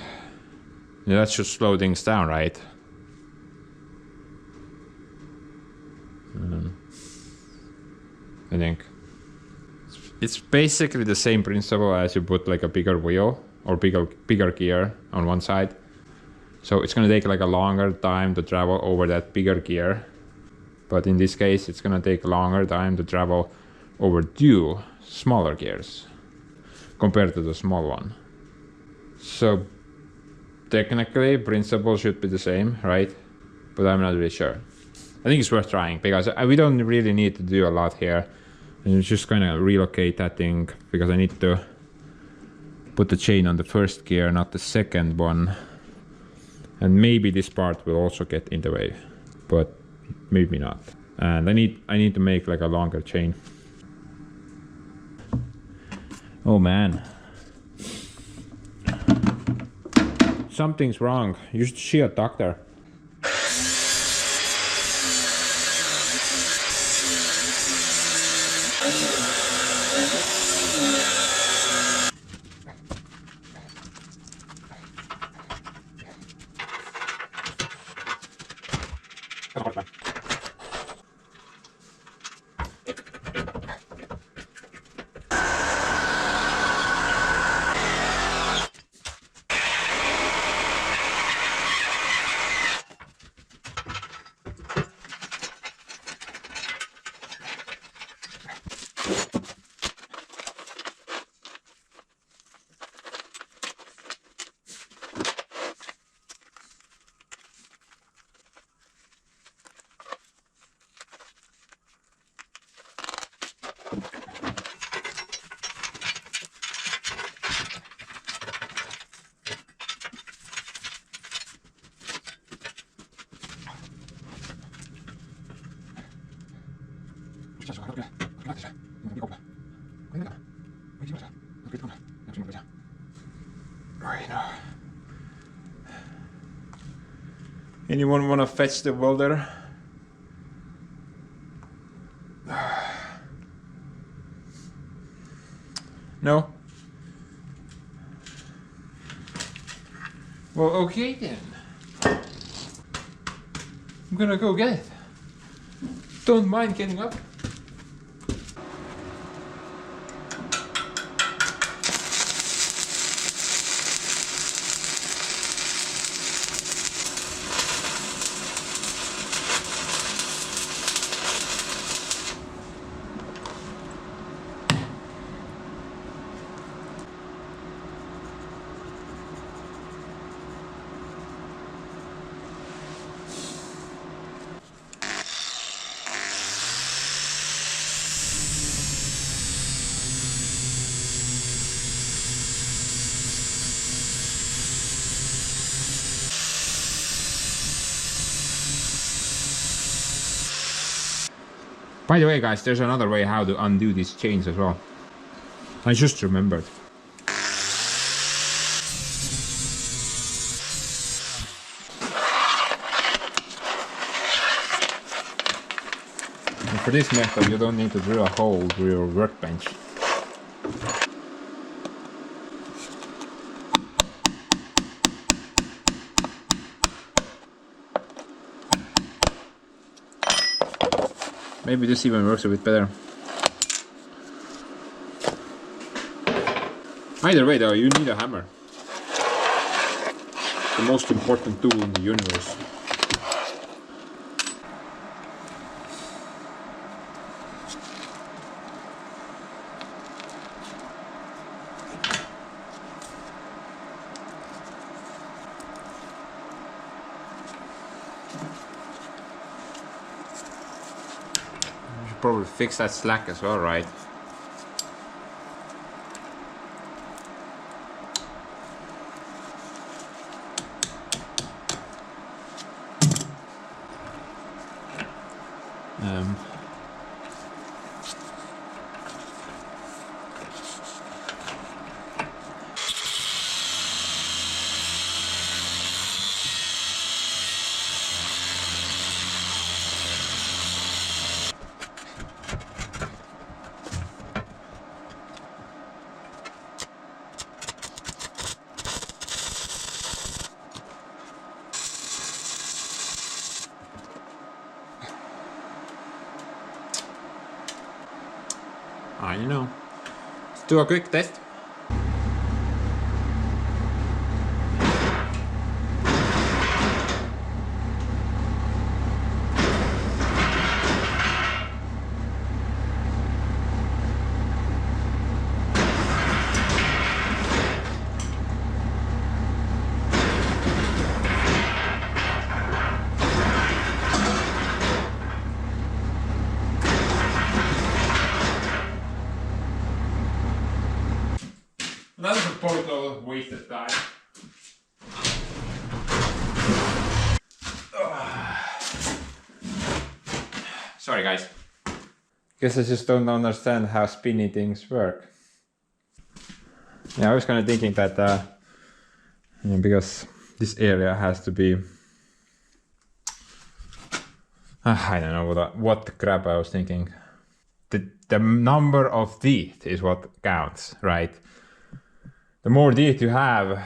that should slow things down, right? I think. It's basically the same principle as you put like a bigger wheel or bigger gear on one side. So it's gonna take like a longer time to travel over that bigger gear. But in this case, it's gonna take a longer time to travel over two smaller gears compared to the small one. So technically, principle should be the same, right? But I'm not really sure. I think it's worth trying because we don't really need to do a lot here. I'm just gonna relocate that thing because I need to put the chain on the first gear, not the second one. And maybe this part will also get in the way, but maybe not. And I need to make like a longer chain. Oh man. Something's wrong. You should see a doctor. Anyone wanna fetch the welder? No? Well, okay then. I'm gonna go get it. Don't mind getting up. By the way guys, there's another way how to undo these chains as well. I just remembered. And for this method you don't need to drill a hole through your workbench. Maybe this even works a bit better. Either way though, you need a hammer. The most important tool in the universe. Probably fix that slack as well, right? I know. Let's do a quick test. That was a total wasted time. Sorry guys. Guess I just don't understand how spinny things work. Yeah, I was kind of thinking that because this area has to be I don't know what crap I was thinking. The number of teeth is what counts, right? The more teeth you have,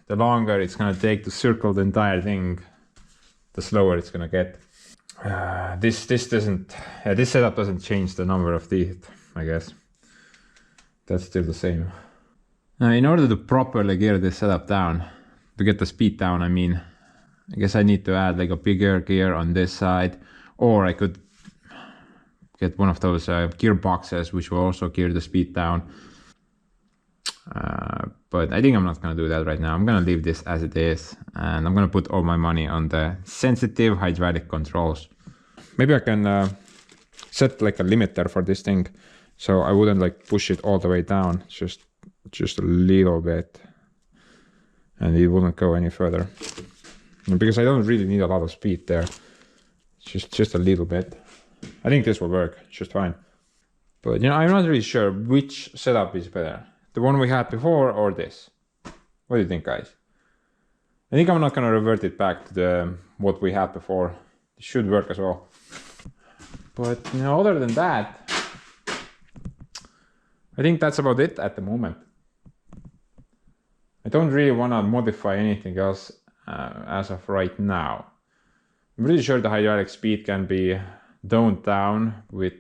the longer it's gonna take to circle the entire thing, the slower it's gonna get. This setup doesn't change the number of teeth, I guess. That's still the same. Now, in order to properly gear this setup down, to get the speed down, I mean, I guess I need to add like a bigger gear on this side, or I could get one of those gearboxes which will also gear the speed down. But I think I'm not gonna do that right now. I'm gonna leave this as it is, and I'm gonna put all my money on the sensitive hydraulic controls. Maybe I can set like a limiter for this thing, so I wouldn't like push it all the way down, just a little bit, and it wouldn't go any further. Because I don't really need a lot of speed there, just a little bit. I think this will work just fine. But you know, I'm not really sure which setup is better. The one we had before or this? What do you think, guys? I think I'm not gonna revert it back to what we had before. It should work as well. But you know, other than that, I think that's about it at the moment. I don't really want to modify anything else as of right now. I'm pretty sure the hydraulic speed can be toned down with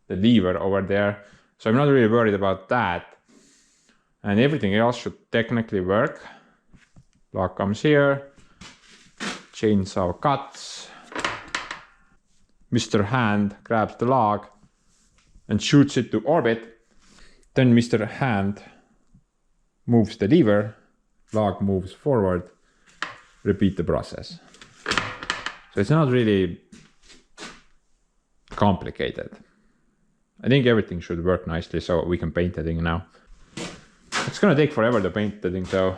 the lever over there, so I'm not really worried about that. And everything else should technically work. Lock comes here, chainsaw cuts, Mr. Hand grabs the log and shoots it to orbit. Then Mr. Hand moves the lever, log moves forward, repeat the process. So it's not really complicated. I think everything should work nicely, so we can paint the thing now. It's gonna take forever to paint the thing, so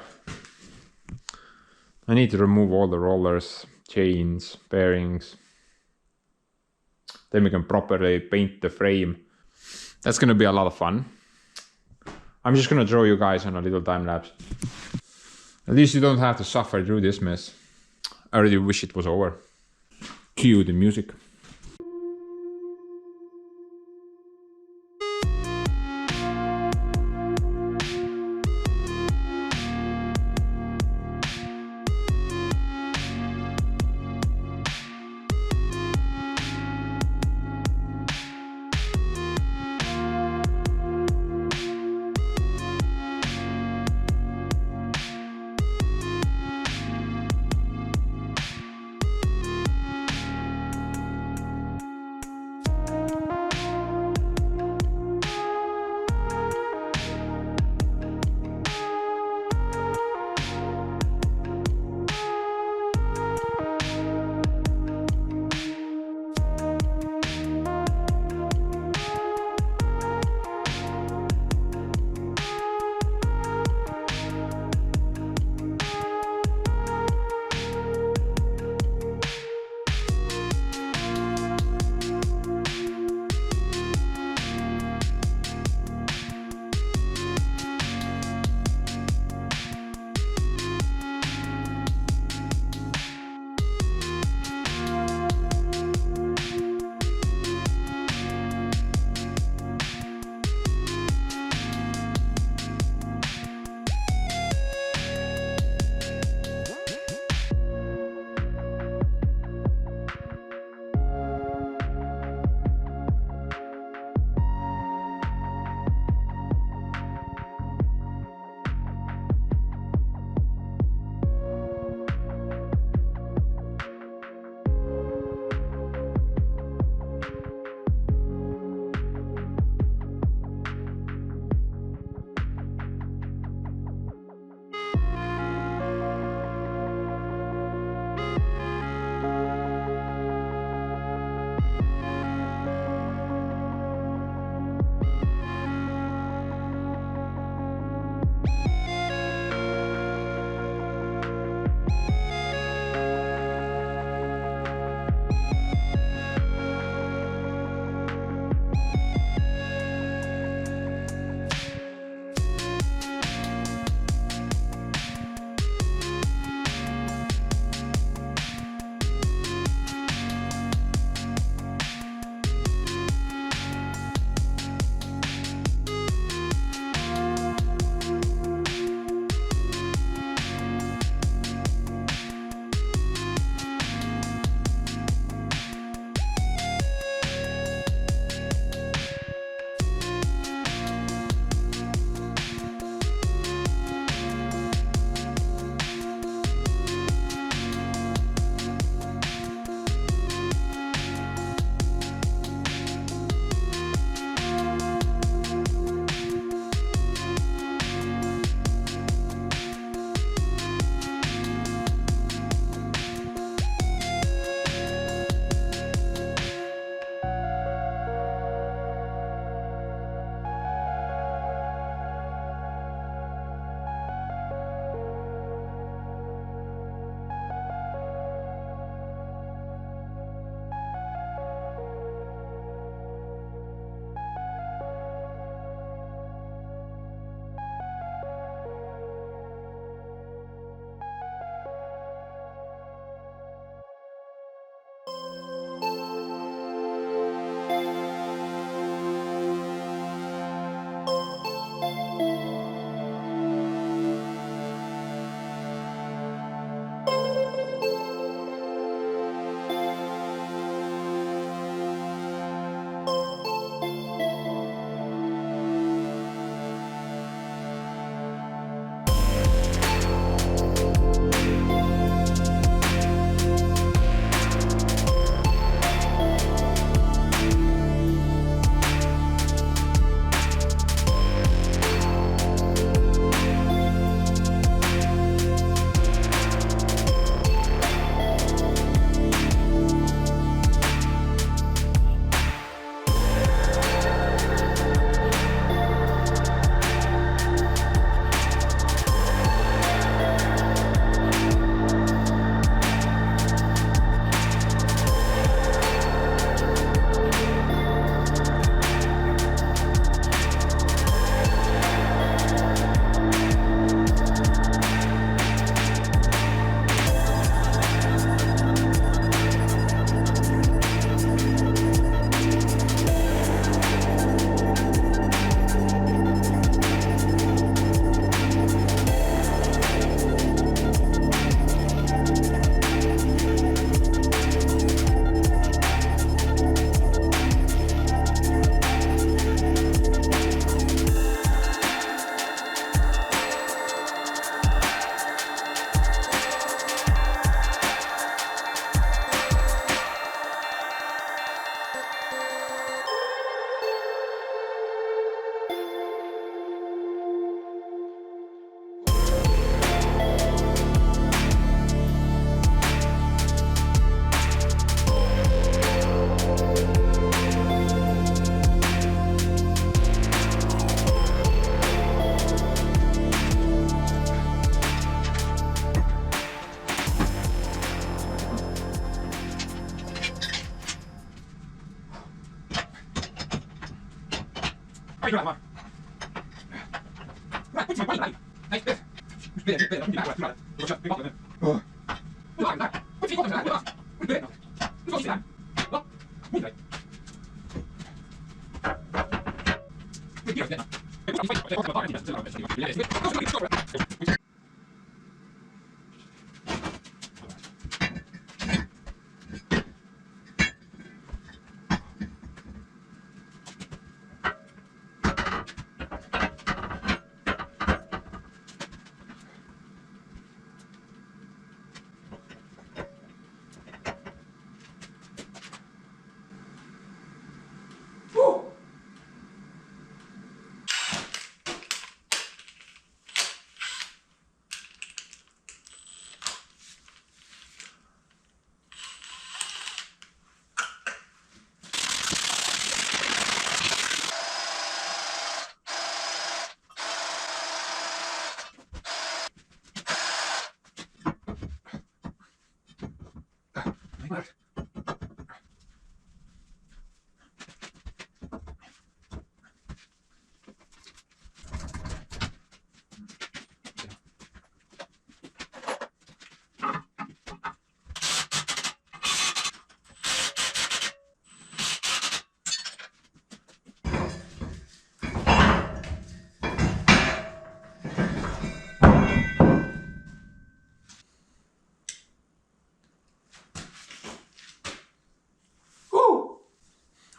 I need to remove all the rollers, chains, bearings. Then we can properly paint the frame. That's gonna be a lot of fun. I'm just gonna draw you guys on a little time lapse. At least you don't have to suffer through this mess. I really wish it was over. Cue the music.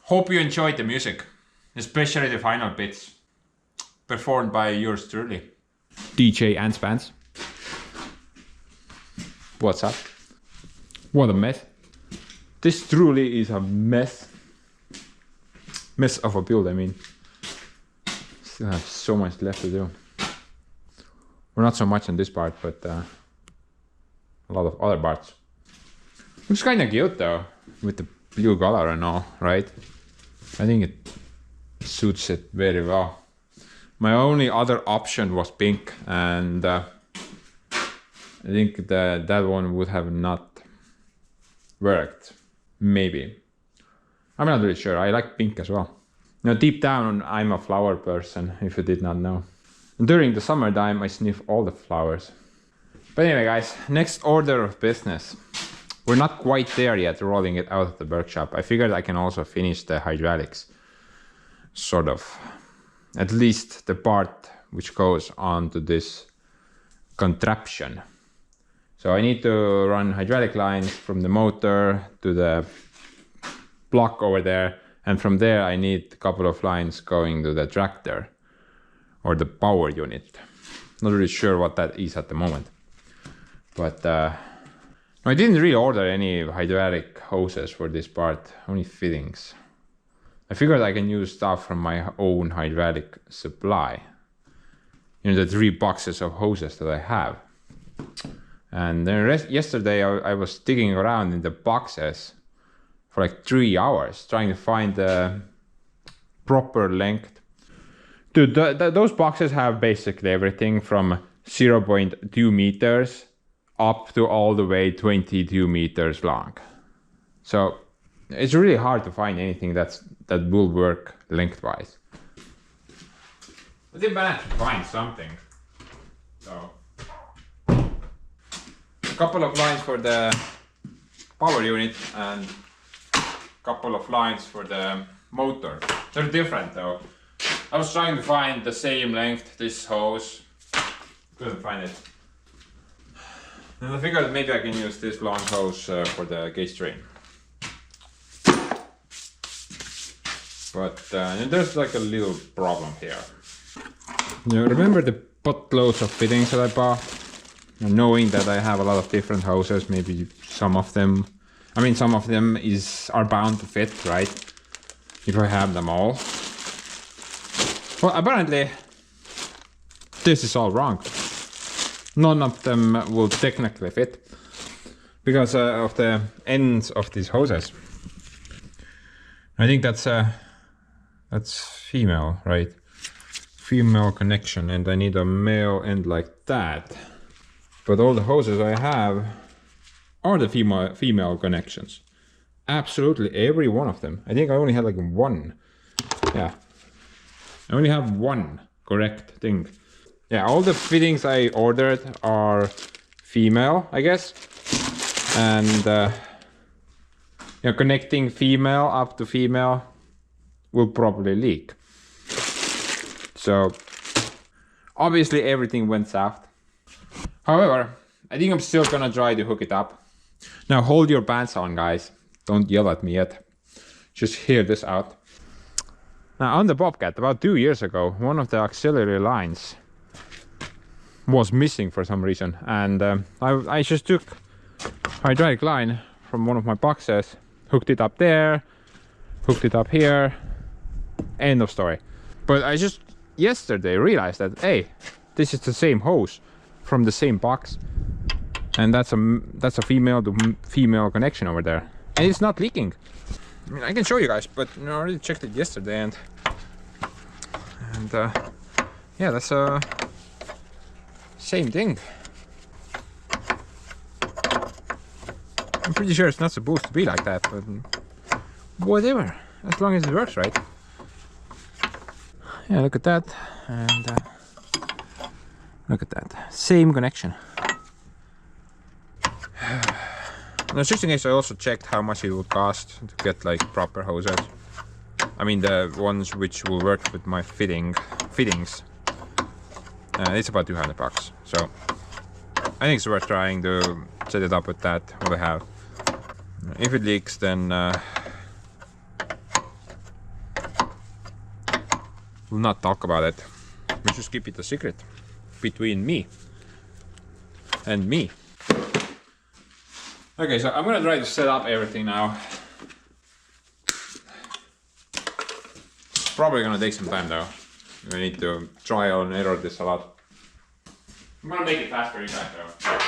Hope you enjoyed the music, especially the final bits, performed by yours truly, DJ Ants Pants. What's up? What a mess. This truly is a mess. Mess of a build, I mean. Still have so much left to do. Well, not so much on this part, but a lot of other parts. Looks kinda cute though, with the blue color and all, right? I think it suits it very well. My only other option was pink, and I think that one would have not worked. Maybe. I'm not really sure. I like pink as well. Now, deep down, I'm a flower person, if you did not know. During the summertime, I sniff all the flowers. But anyway, guys, next order of business. We're not quite there yet, rolling it out of the workshop. I figured I can also finish the hydraulics, sort of. At least the part which goes onto this contraption. So I need to run hydraulic lines from the motor to the block over there, and from there I need a couple of lines going to the tractor or the power unit. Not really sure what that is at the moment. But I didn't really order any hydraulic hoses for this part, only fittings. I figured I can use stuff from my own hydraulic supply. You know, the 3 boxes of hoses that I have. And then yesterday I was digging around in the boxes for like 3 hours, trying to find the proper length. Dude, those boxes have basically everything from 0.2 meters up to all the way 22 meters long. So it's really hard to find anything that will work lengthwise. I did manage to find something. So a couple of lines for the power unit and a couple of lines for the motor. They're different though. I was trying to find the same length, this hose. Couldn't find it. And I figured maybe I can use this long hose for the gauge train. But there's like a little problem here. You remember the buttloads of fittings that I bought? And knowing that I have a lot of different hoses, maybe some of them are bound to fit, right? If I have them all. Well, apparently this is all wrong. None of them will technically fit because of the ends of these hoses. I think that's female, right? Female connection, and I need a male end like that. But all the hoses I have are the female connections. Absolutely every one of them. I think I only had like one. Yeah. I only have one correct thing. Yeah, all the fittings I ordered are female, I guess. And you know, connecting female up to female will probably leak. So obviously everything went south. However, I think I'm still gonna try to hook it up. Now hold your pants on, guys. Don't yell at me yet. Just hear this out. Now on the Bobcat, about 2 years ago, one of the auxiliary lines was missing for some reason. And I just took hydraulic line from one of my boxes, hooked it up there, hooked it up here, end of story. But I just yesterday realized that, hey, this is the same hose from the same box. And that's a female to female connection over there. And it's not leaking. I mean, I can show you guys, but I already checked it yesterday and yeah, that's a same thing. I'm pretty sure it's not supposed to be like that, but whatever, as long as it works right. Yeah, look at that, and look at that, same connection. Now, just in case, I also checked how much it would cost to get like proper hoses. I mean, the ones which will work with my fittings. It's about 200 bucks. So I think it's worth trying to set it up with that, what I have. If it leaks, then we'll not talk about it. We'll just keep it a secret between me and me. Okay, so I'm gonna try to set up everything now. Probably gonna take some time though. We need to trial and error this a lot. I'm gonna make it faster in fact though.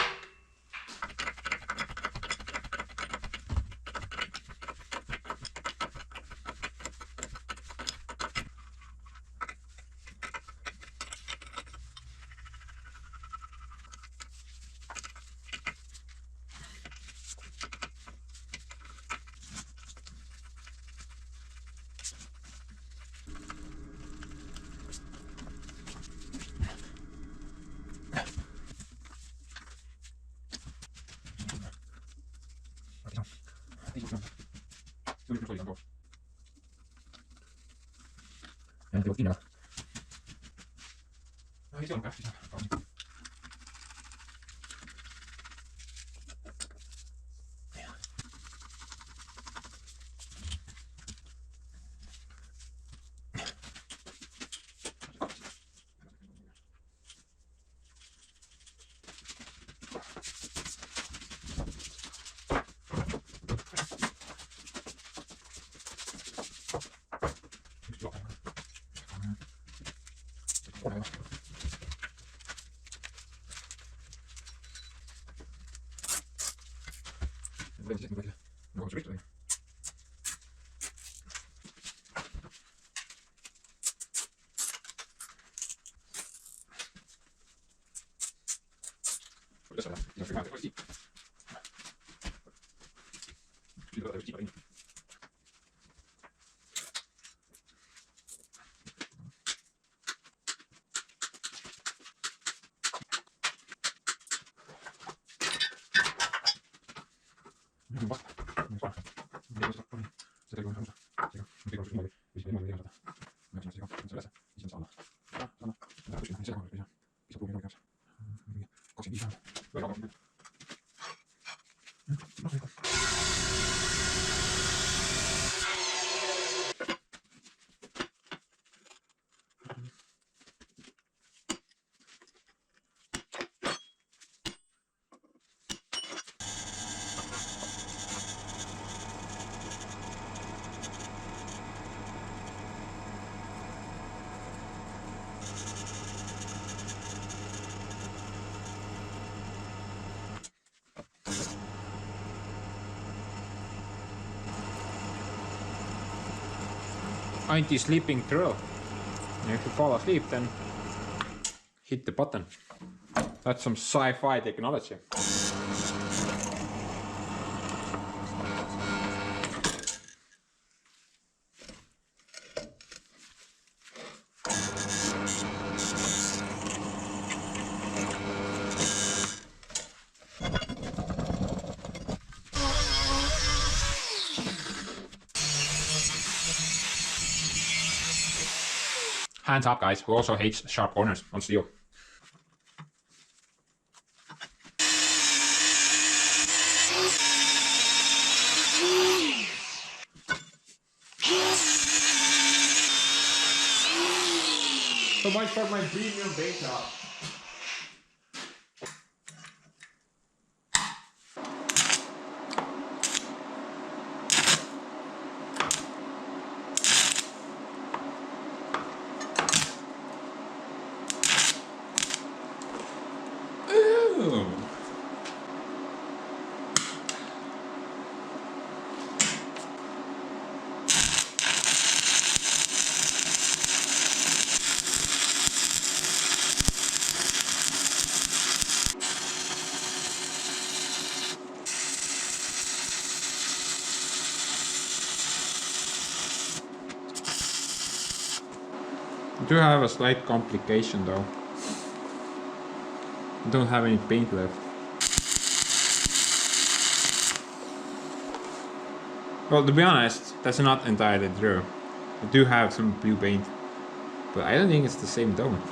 Anti-sleeping thrill. And if you fall asleep, then hit the button. That's some sci-fi technology. Hands up, guys. Who also hates sharp corners on steel? So much for my premium Paintjob. Ooh. I do have a slight complication though. I don't have any paint left. Well, to be honest, that's not entirely true. I do have some blue paint, but I don't think it's the same dome.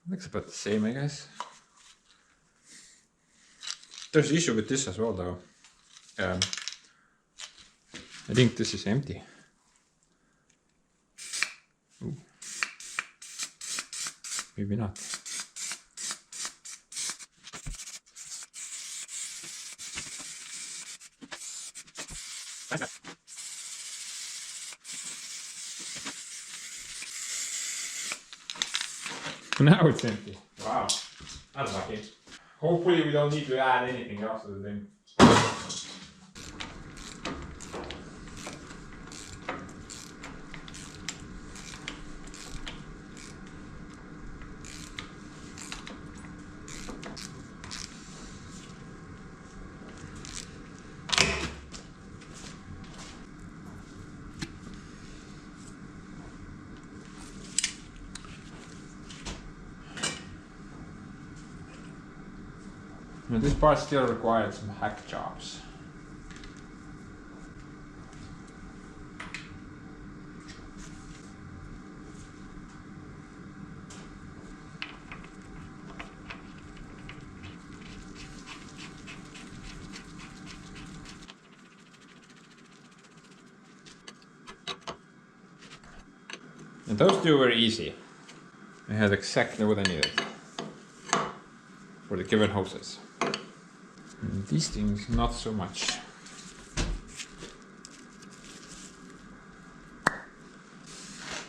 Looks about the same, I guess. There's issue with this as well, though. I think this is empty. Ooh. Maybe not. Now it's empty. Wow, that's lucky. Hopefully we don't need to add anything else to the thing. But this part still required some hack jobs. And those two were easy. I had exactly what I needed for the given hoses. And these things, not so much.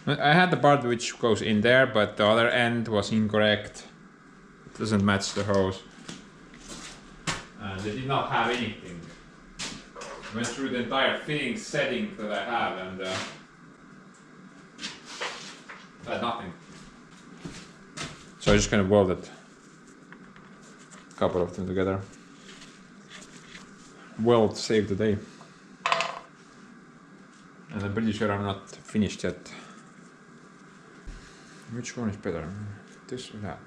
I had the part which goes in there, but the other end was incorrect. It doesn't match the hose. And they did not have anything. I went through the entire fitting setting that I have and had nothing. So I just kind of welded a couple of them together. Weld saved the day. And I'm pretty sure I'm not finished yet. Which one is better? This or that?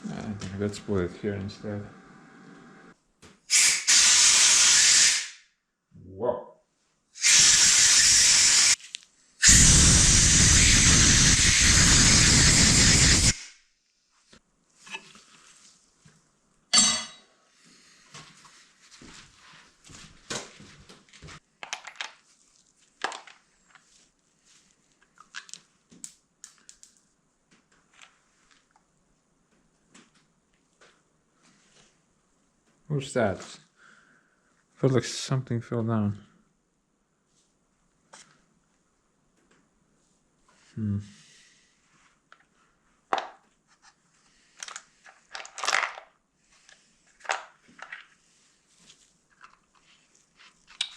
I think let's put it here instead. Whoa. Who's that? Felt like something fell down.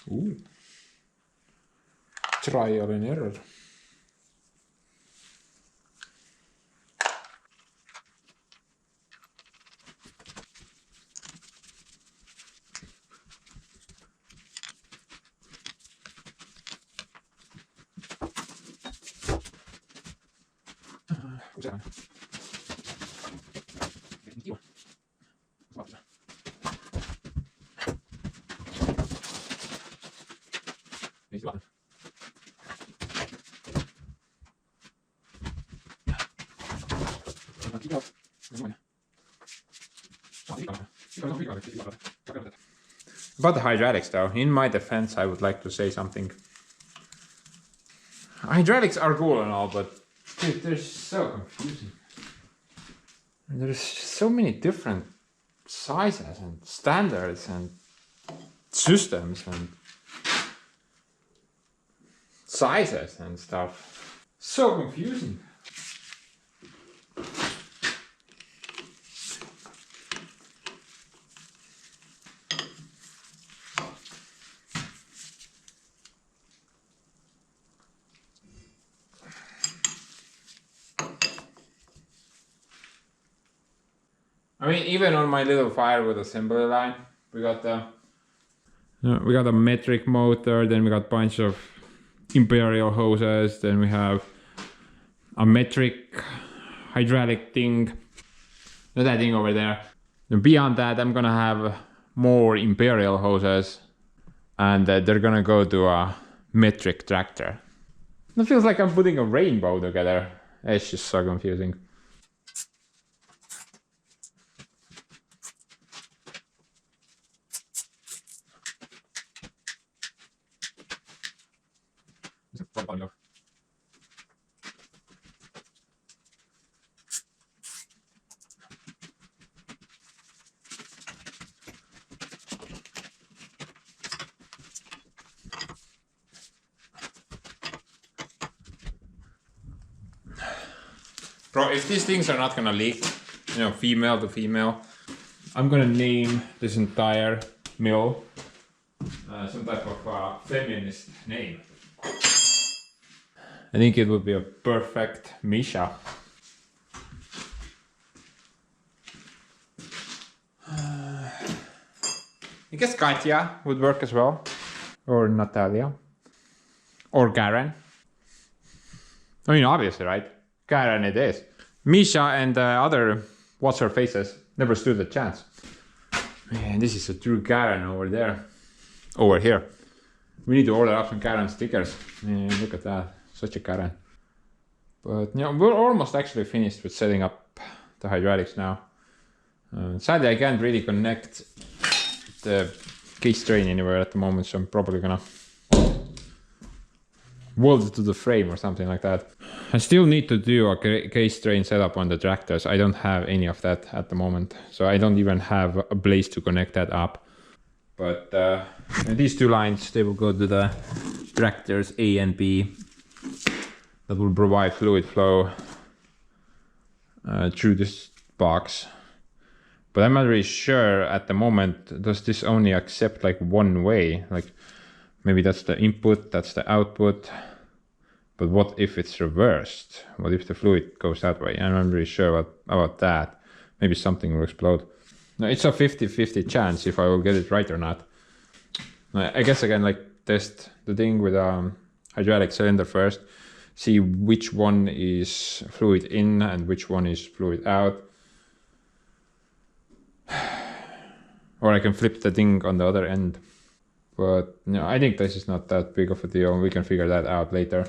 Ooh. Trial and error. About the hydraulics though, in my defense I would like to say something. Hydraulics are cool and all, but dude, they're so confusing. There's so many different sizes and standards and systems and sizes and stuff. So confusing. I mean, even on my little firewood assembly line, we got a metric motor, then we got a bunch of imperial hoses, then we have a metric hydraulic thing, that thing over there. And beyond that, I'm gonna have more imperial hoses, and they're gonna go to a metric tractor. It feels like I'm putting a rainbow together. It's just so confusing. Bro, if these things are not gonna leak, you know, female to female, I'm gonna name this entire mill some type of feminist name. I think it would be a perfect Misha. I guess Katya would work as well. Or Natalia. Or Karen. I mean, obviously, right? Karen it is. Misha and other what's her faces never stood a chance. Man, this is a true Karen over there. Over here. We need to order up some Karen stickers. Man, look at that. Such a Karen. But you know, we're almost actually finished with setting up the hydraulics now. Sadly, I can't really connect the case train anywhere at the moment, so I'm probably gonna weld it to the frame or something like that. I still need to do a case train setup on the tractors. I don't have any of that at the moment, so I don't even have a place to connect that up. But these two lines, they will go to the tractors A and B. That will provide fluid flow through this box. But I'm not really sure at the moment, does this only accept like one way? Like maybe that's the input, that's the output. But what if it's reversed? What if the fluid goes that way? I'm not really sure about that. Maybe something will explode. No, it's a 50-50 chance if I will get it right or not. I guess again, like test the thing with hydraulic cylinder first. See which one is fluid in and which one is fluid out. Or I can flip the thing on the other end. But no, I think this is not that big of a deal. We can figure that out later.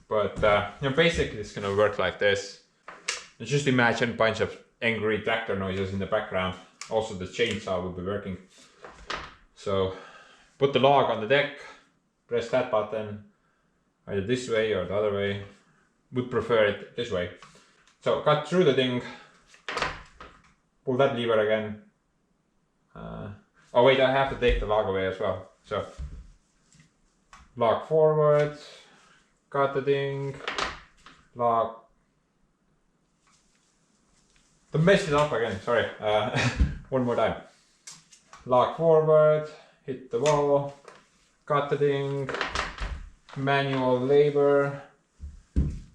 But you know, basically it's gonna work like this. Just imagine a bunch of angry tractor noises in the background. Also the chainsaw will be working. So put the log on the deck, press that button, either this way or the other way. Would prefer it this way. So cut through the thing, pull that lever again. Oh wait, I have to take the log away as well. So log forward, cut the thing, log. Don't mess it up again, sorry. One more time. Log forward, hit the wall, cut the thing, manual labor,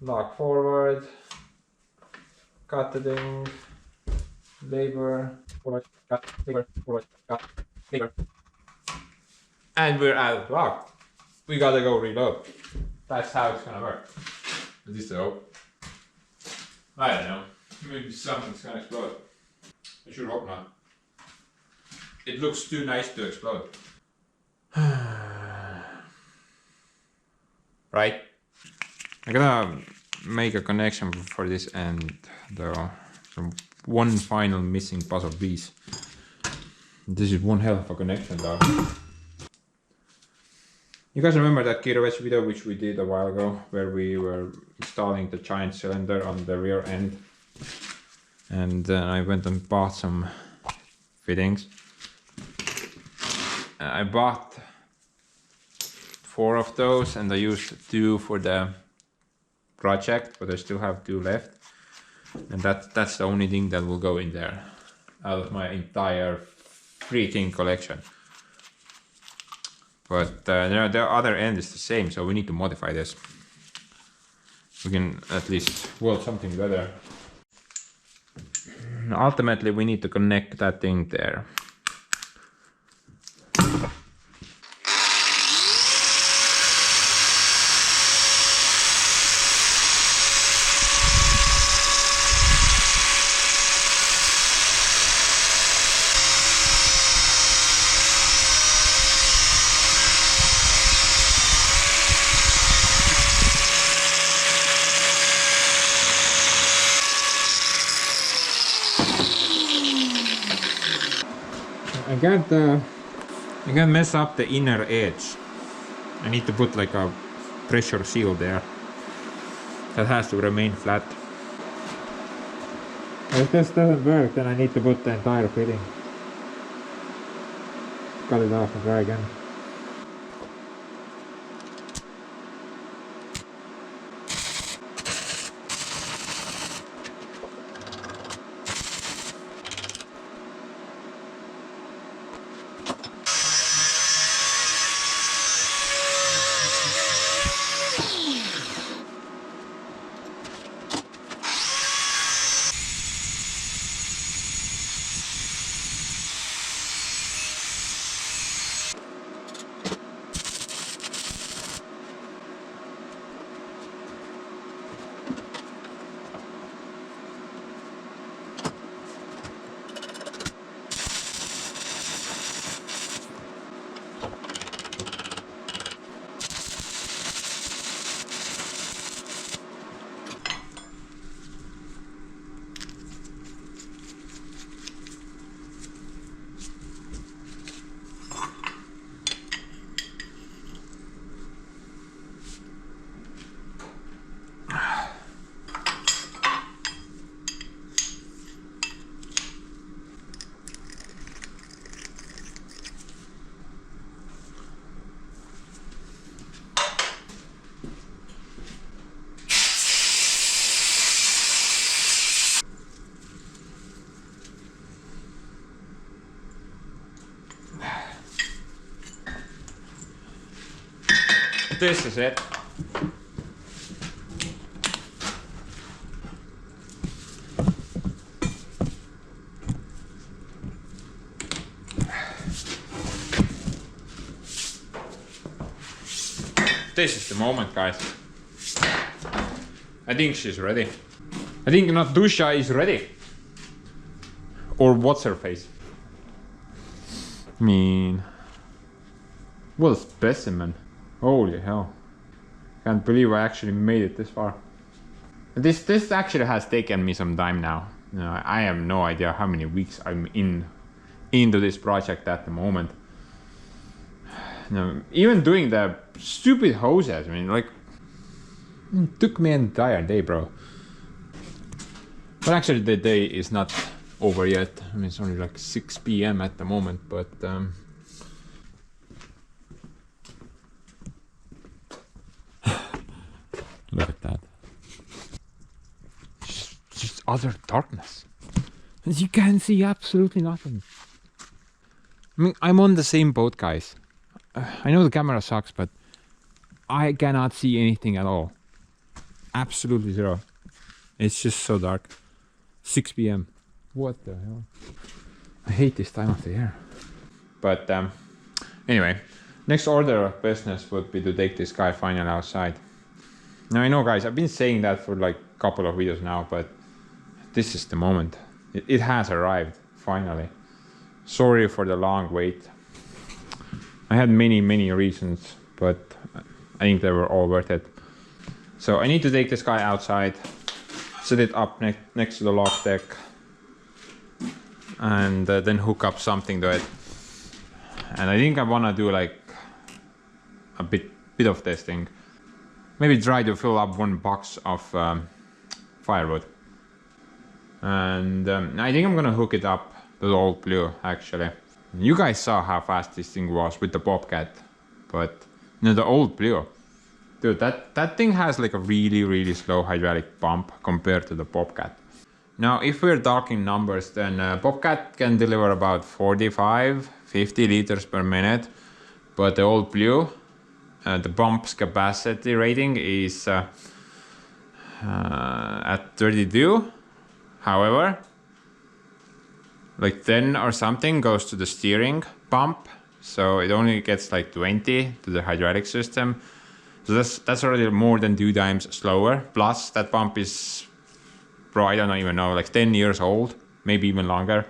log forward, cut the thing, labor, forward, cut, labor, forward, cut, labor. And we're out of log. We gotta go reload. That's how it's gonna work. At least I hope. I don't know. Maybe something's gonna explode. I should hope not. It looks too nice to explode. right? I'm gonna make a connection for this end though. One final missing puzzle piece. This is one hell of a connection though. You guys remember that giveaway video which we did a while ago where we were installing the giant cylinder on the rear end, and I went and bought some fittings. I bought 4 of those and I used 2 for the project, but I still have 2 left, and that's the only thing that will go in there out of my entire freaking collection. But the other end is the same, so we need to modify this. We can at least weld something better. Ultimately we need to connect that thing there. I can't mess up the inner edge. I need to put like a pressure seal there. That has to remain flat. If this doesn't work, then I need to put the entire fitting. Cut it off and try again. This is it. This is the moment, guys. I think she's ready. I think Natusha is ready. Or what's her face? I mean, what a specimen. Holy hell. Can't believe I actually made it this far. This actually has taken me some time now. You know, I have no idea how many weeks I'm into this project at the moment. You know, even doing the stupid hoses, I mean, like, it took me an entire day, bro. But actually the day is not over yet. I mean, it's only like 6 p.m. at the moment, but look at that. Just utter darkness. You can see absolutely nothing. I mean, I'm on the same boat, guys. I know the camera sucks, but I cannot see anything at all. Absolutely zero. It's just so dark. 6 p.m. What the hell? I hate this time of the year. But anyway, next order of business would be to take this guy finally outside. Now I know, guys, I've been saying that for like a couple of videos now, but this is the moment. It has arrived, finally. Sorry for the long wait. I had many reasons, but I think they were all worth it. So I need to take this guy outside, set it up next to the lock deck, and then hook up something to it. And I think I want to do like a bit of testing. Maybe try to fill up 1 box of firewood. And I think I'm gonna hook it up to the old Blue actually. You guys saw how fast this thing was with the Bobcat, but you know, the old Blue, dude, that thing has like a really slow hydraulic pump compared to the Bobcat. Now if we're talking numbers, then Bobcat can deliver about 45-50 liters per minute, but the old Blue, the pump's capacity rating is at 32. However, like 10 or something goes to the steering pump, so it only gets like 20 to the hydraulic system. So that's already more than 2 times slower. Plus that pump is, bro, I don't even know, like 10 years old, maybe even longer.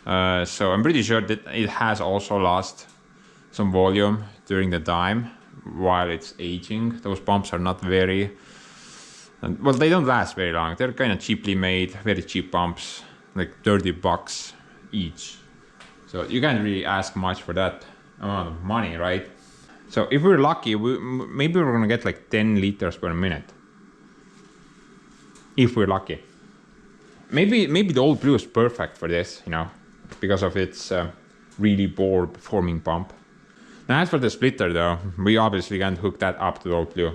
So I'm pretty sure that it has also lost some volume during the time while it's aging. Those pumps are not very, well, they don't last very long. They're kind of cheaply made, very cheap pumps, like $30 each. So you can't really ask much for that amount of money, right? So if we're lucky, maybe we're gonna get like 10 liters per minute. If we're lucky. Maybe the old Blue is perfect for this, you know, because of its really poor performing pump. Now as for the splitter though, we obviously can't hook that up to the old Blue,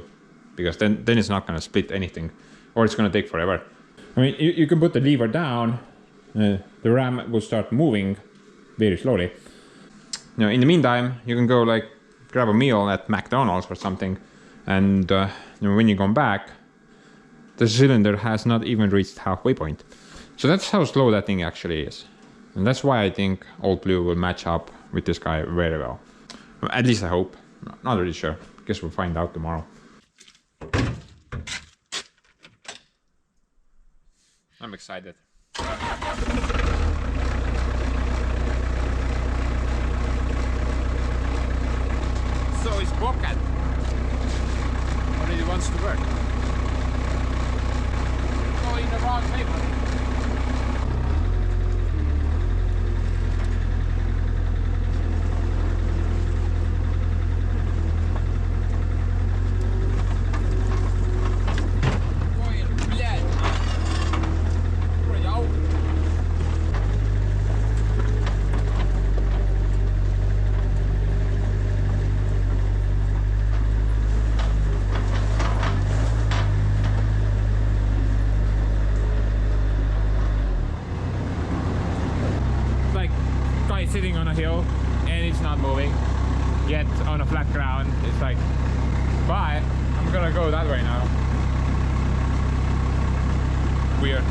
because then it's not gonna split anything, or it's gonna take forever. I mean, you can put the lever down, the ram will start moving very slowly. Now in the meantime, you can go like grab a meal at McDonald's or something, and when you come back, the cylinder has not even reached halfway point. So that's how slow that thing actually is. And that's why I think old Blue will match up with this guy very well. At least I hope. Not really sure. Guess we'll find out tomorrow. I'm excited. So is Bobcat. Already wants to work. Going the wrong paper. Sitting on a hill and it's not moving yet on a flat ground. It's like, bye, I'm gonna go that way now. Weird.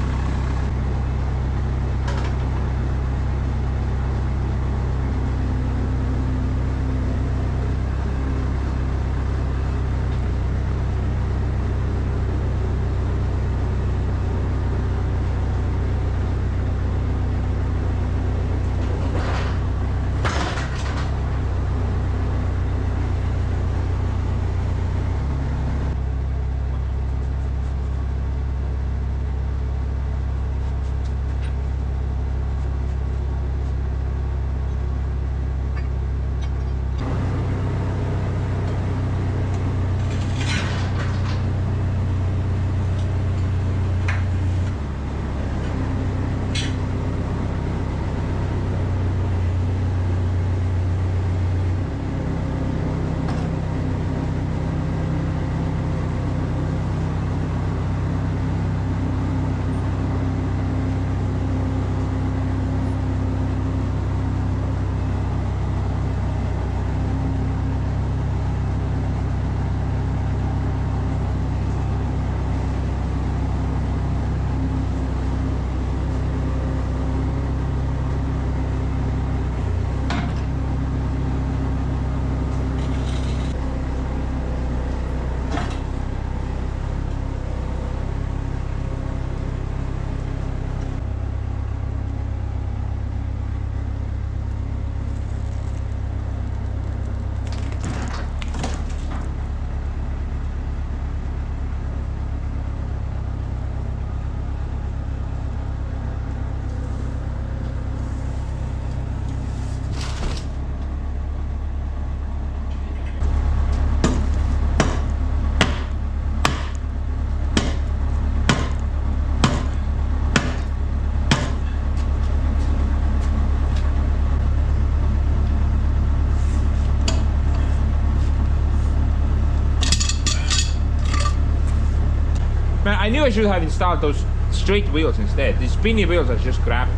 Man, I knew I should have installed those straight wheels instead. These spinny wheels are just crap.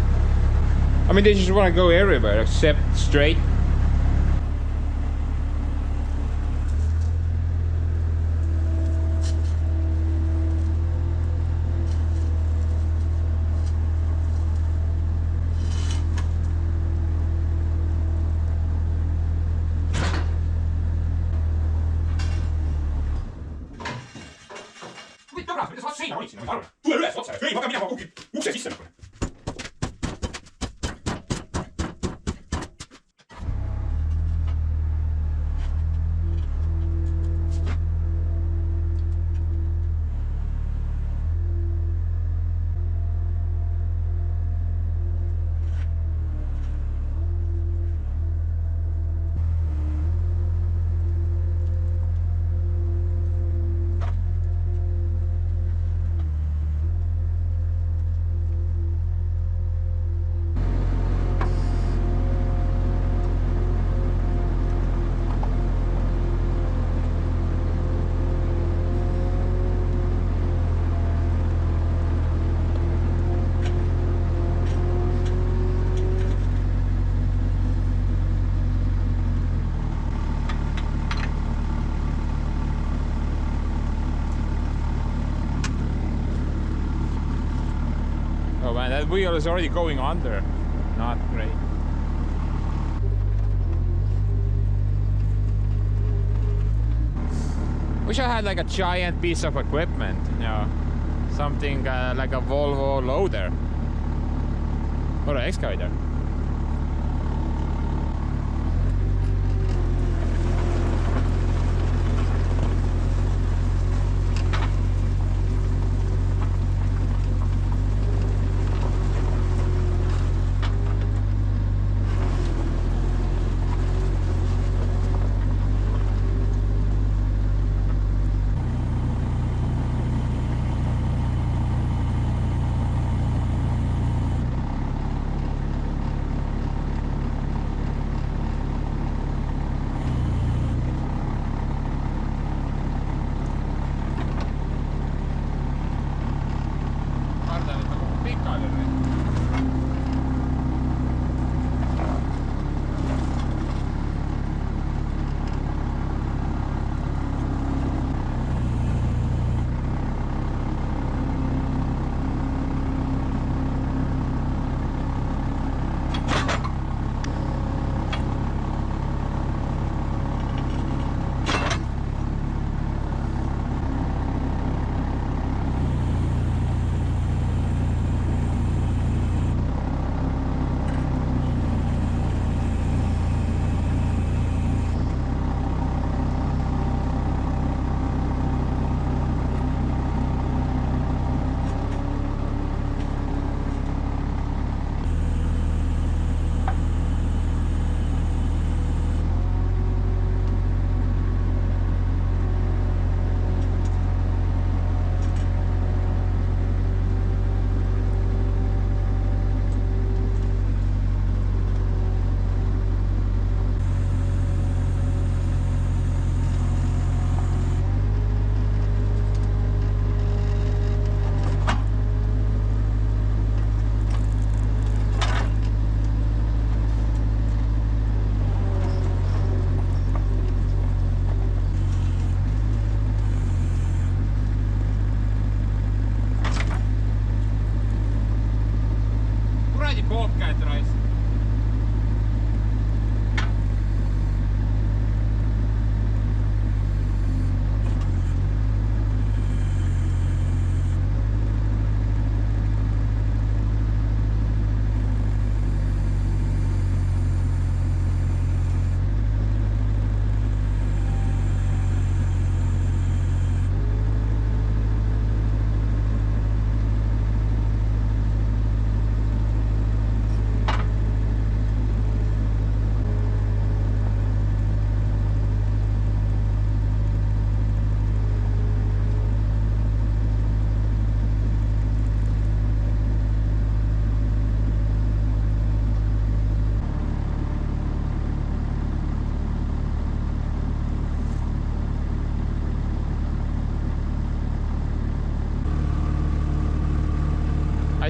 I mean, they just want to go everywhere except straight. Tule üles otse, ei, ma pean minema kuhugi ukse sisse nagu. Oh man, that wheel is already going under. Not great. Wish I had like a giant piece of equipment, you know, something like a Volvo loader or an excavator.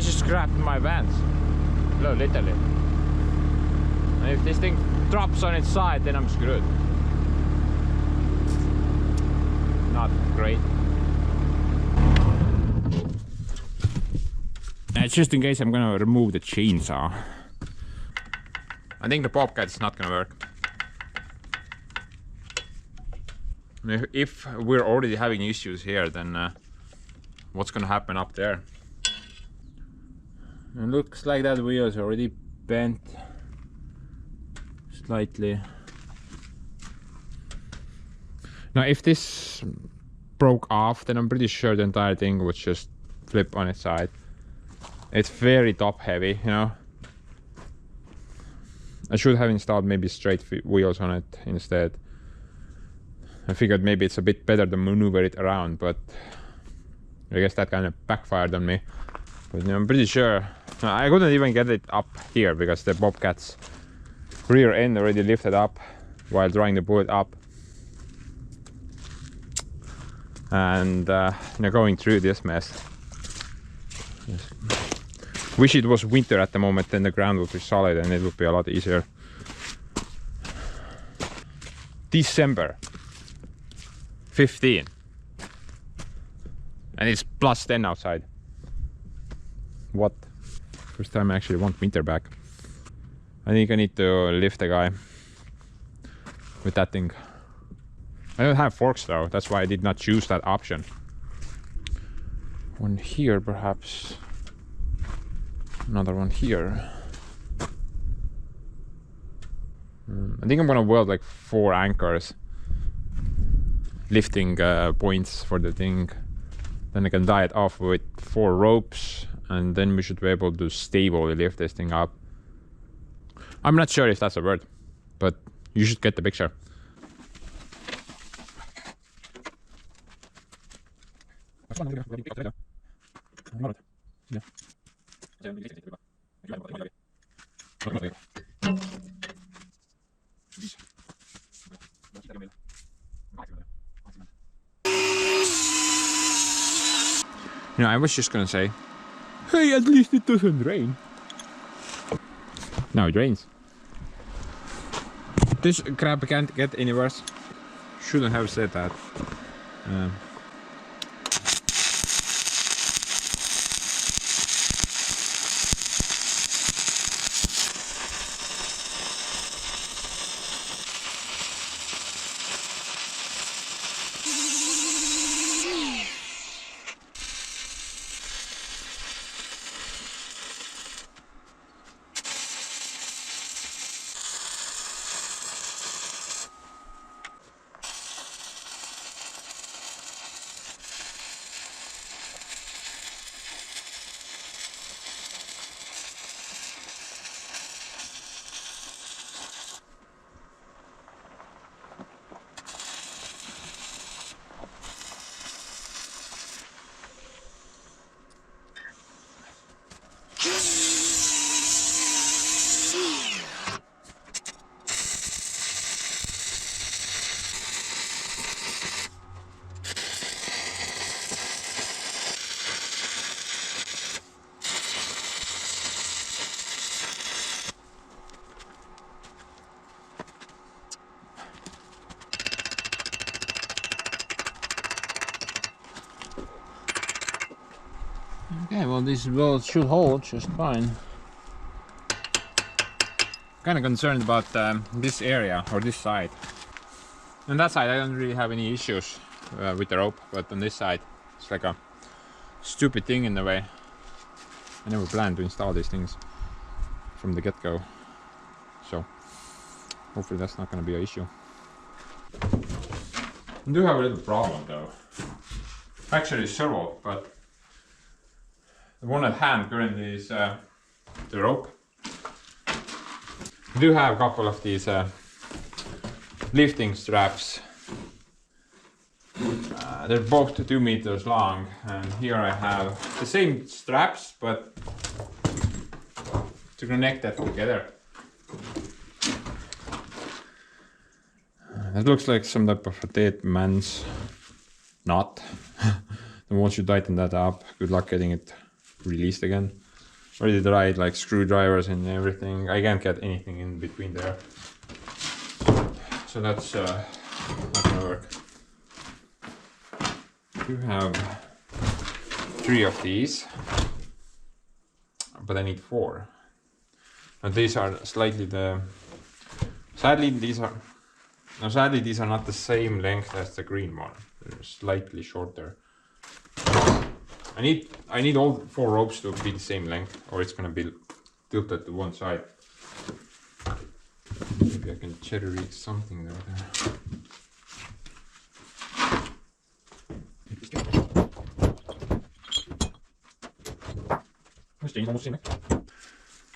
just scrapped my vans. No, literally. And if this thing drops on its side, then I'm screwed. Not great. Just in case, I'm gonna remove the chainsaw. I think the bobcat is not gonna work. If we're already having issues here, then what's gonna happen up there? It looks like that wheel is already bent slightly. Now if this broke off, then I'm pretty sure the entire thing would just flip on its side. It's very top heavy, you know. I should have installed maybe straight wheels on it instead. I figured maybe it's a bit better to maneuver it around, but I guess that kind of backfired on me. But I'm pretty sure I couldn't even get it up here because the bobcat's rear end already lifted up while trying to pull it up. And going through this mess. Wish it was winter at the moment, then the ground would be solid and it would be a lot easier. December 15 and it's plus 10 outside. What? First time I actually want winter back. I think I need to lift the guy with that thing. I don't have forks though, that's why I did not choose that option. One here perhaps. Another one here. I think I'm gonna weld like 4 anchors. Lifting points for the thing. Then I can tie it off with 4 ropes. And then we should be able to stably lift this thing up. I'm not sure if that's a word, but you should get the picture. You know, I was just gonna say, hey, at least it doesn't rain. Now it rains. This crap can't get any worse. Shouldn't have said that. Okay, well this bolt should hold just fine. Kind of concerned about this area or this side. On that side I don't really have any issues with the rope, but on this side it's like a stupid thing in the way. I never planned to install these things from the get-go, so hopefully that's not going to be an issue. I do have a little problem though. Actually several, but the one at hand currently is the rope. I do have a couple of these lifting straps. They're both 2 meters long, and here I have the same straps, but to connect that together. That looks like some type of a dead man's knot. And once you tighten that up, good luck getting it released again. already tried like screwdrivers and everything. I can't get anything in between there. So that's not gonna work. You have 3 of these, but I need 4. And these are slightly sadly these are not the same length as the green one. They're slightly shorter. I need all 4 ropes to be the same length, or it's gonna be tilted to one side. Maybe I can cherry rig something there.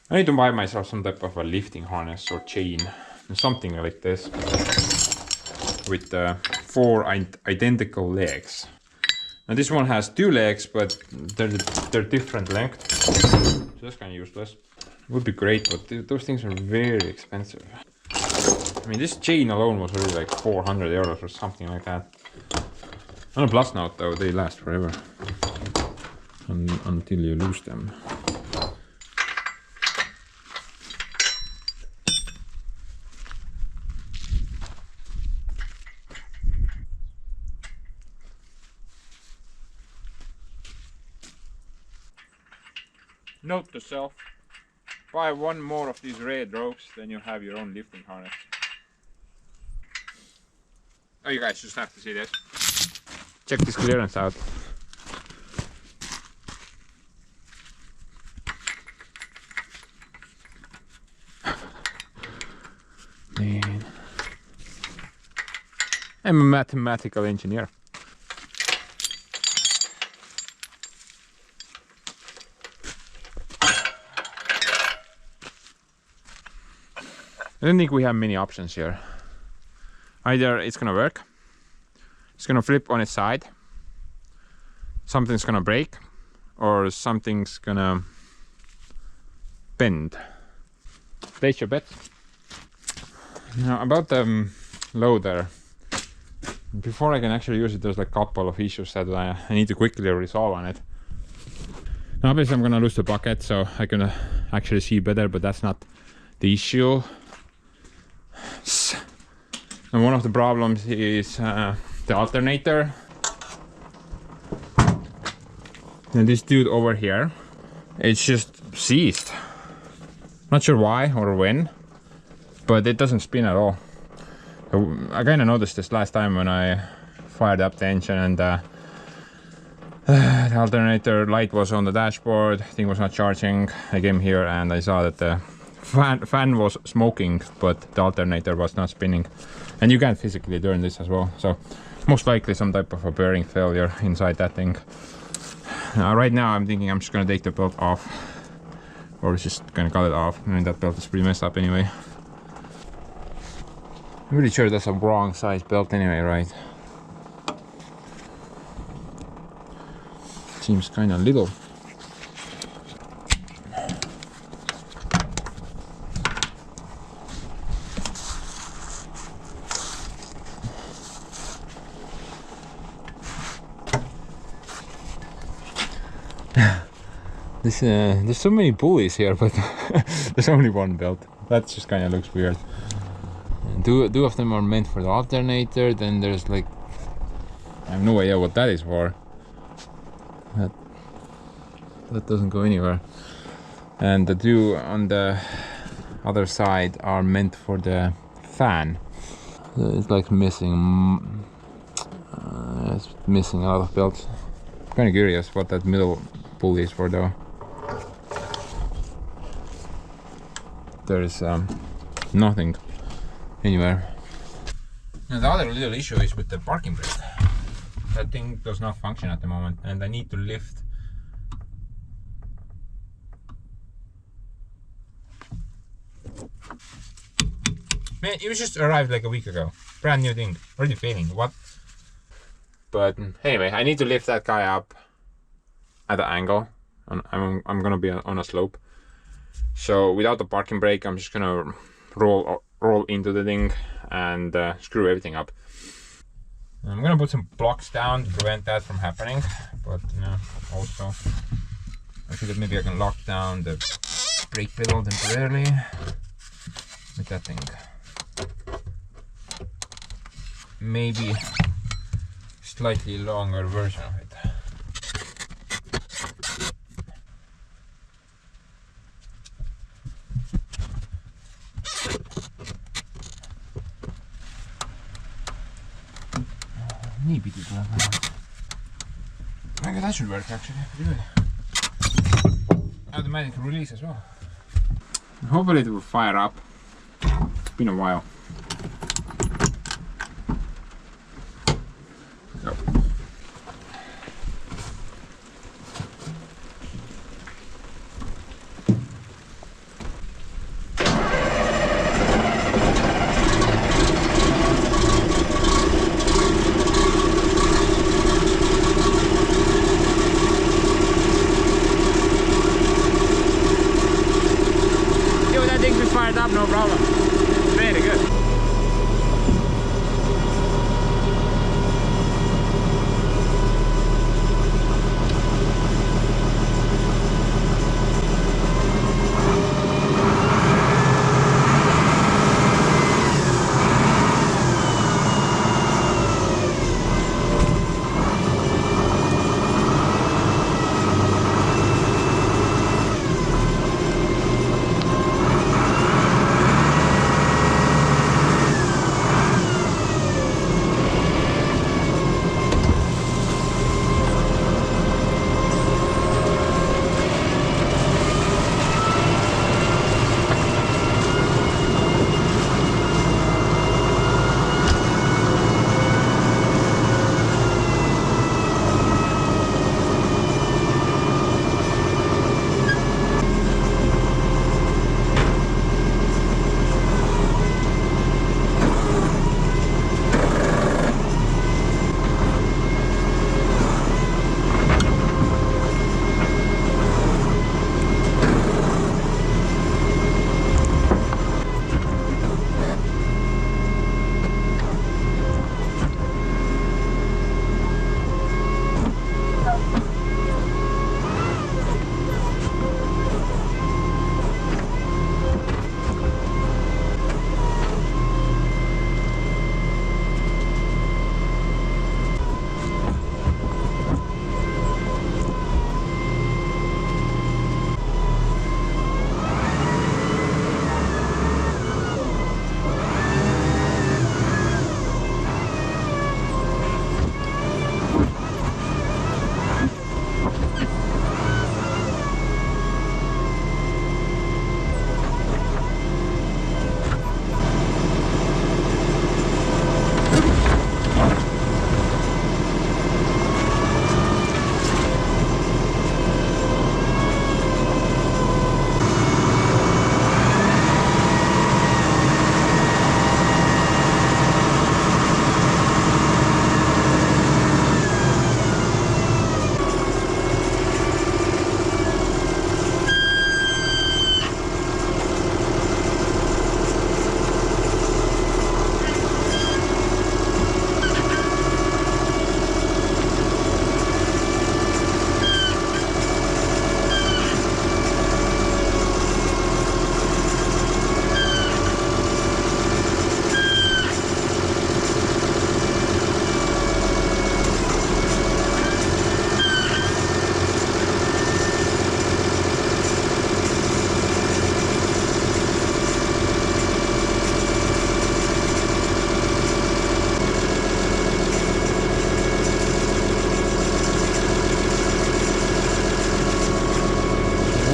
I need to buy myself some type of a lifting harness or chain, something like this, with 4 identical legs. Now this one has 2 legs, but they're different length, so that's kind of useless. It would be great, but those things are very expensive. I mean, this chain alone was already like 400 euros or something like that. On a plus note though, they last forever. Until you lose them. Note to self, buy 1 more of these red ropes, then you have your own lifting harness. Oh, you guys just have to see this. Check this clearance out. Man. I'm a mathematical engineer. I don't think we have many options here. Either it's gonna work, it's gonna flip on its side, something's gonna break, or something's gonna bend. Place your bet. Now about the loader, before I can actually use it, there's like a couple of issues that I need to quickly resolve on it. Now obviously I'm gonna lose the bucket, so I can actually see better, but that's not the issue. And one of the problems is the alternator. And this dude over here, it's just seized. Not sure why or when, but it doesn't spin at all. So I kind of noticed this last time when I fired up the engine, and the alternator light was on the dashboard, thing was not charging. I came here and I saw that the fan was smoking, but the alternator was not spinning. And you can physically turn this as well, so most likely some type of a bearing failure inside that thing. Right now I'm thinking I'm just gonna take the belt off, or just gonna cut it off. I mean, that belt is pretty messed up anyway. I'm really sure that's a wrong size belt anyway, right? Seems kind of little. There's so many pulleys here, but there's only 1 belt. That just kind of looks weird. And two of them are meant for the alternator. Then there's like, I have no idea what that is for. That doesn't go anywhere. And the 2 on the other side are meant for the fan. It's like missing. It's missing a lot of belts. Kind of curious what that middle pulley is for though. There's nothing anywhere. And the other little issue is with the parking brake. That thing does not function at the moment, and I need to lift. Man, it just arrived like a week ago. Brand new thing, already failing. What? But anyway, I need to lift that guy up at an angle. I'm gonna be on a slope. So without the parking brake, I'm just gonna roll into the thing and screw everything up. I'm gonna put some blocks down to prevent that from happening, but also I think that maybe I can lock down the brake pedal temporarily with that thing. Maybe slightly longer version of it. Nii pidi tuleb vähemalt. Aga that should work actually, pretty good. Automatic release as well. Hopefully it will fire up. It's been a while. So. Fired up, no problem. Very good.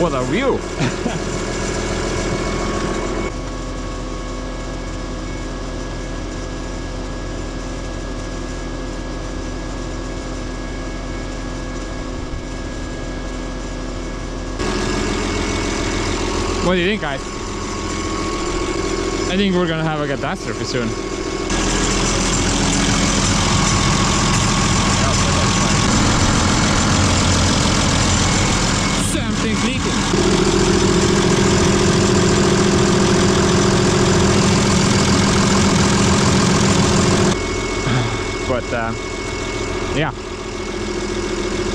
What a view! What do you think, guys? I think we're gonna have a catastrophe soon. Something's leaking. But yeah,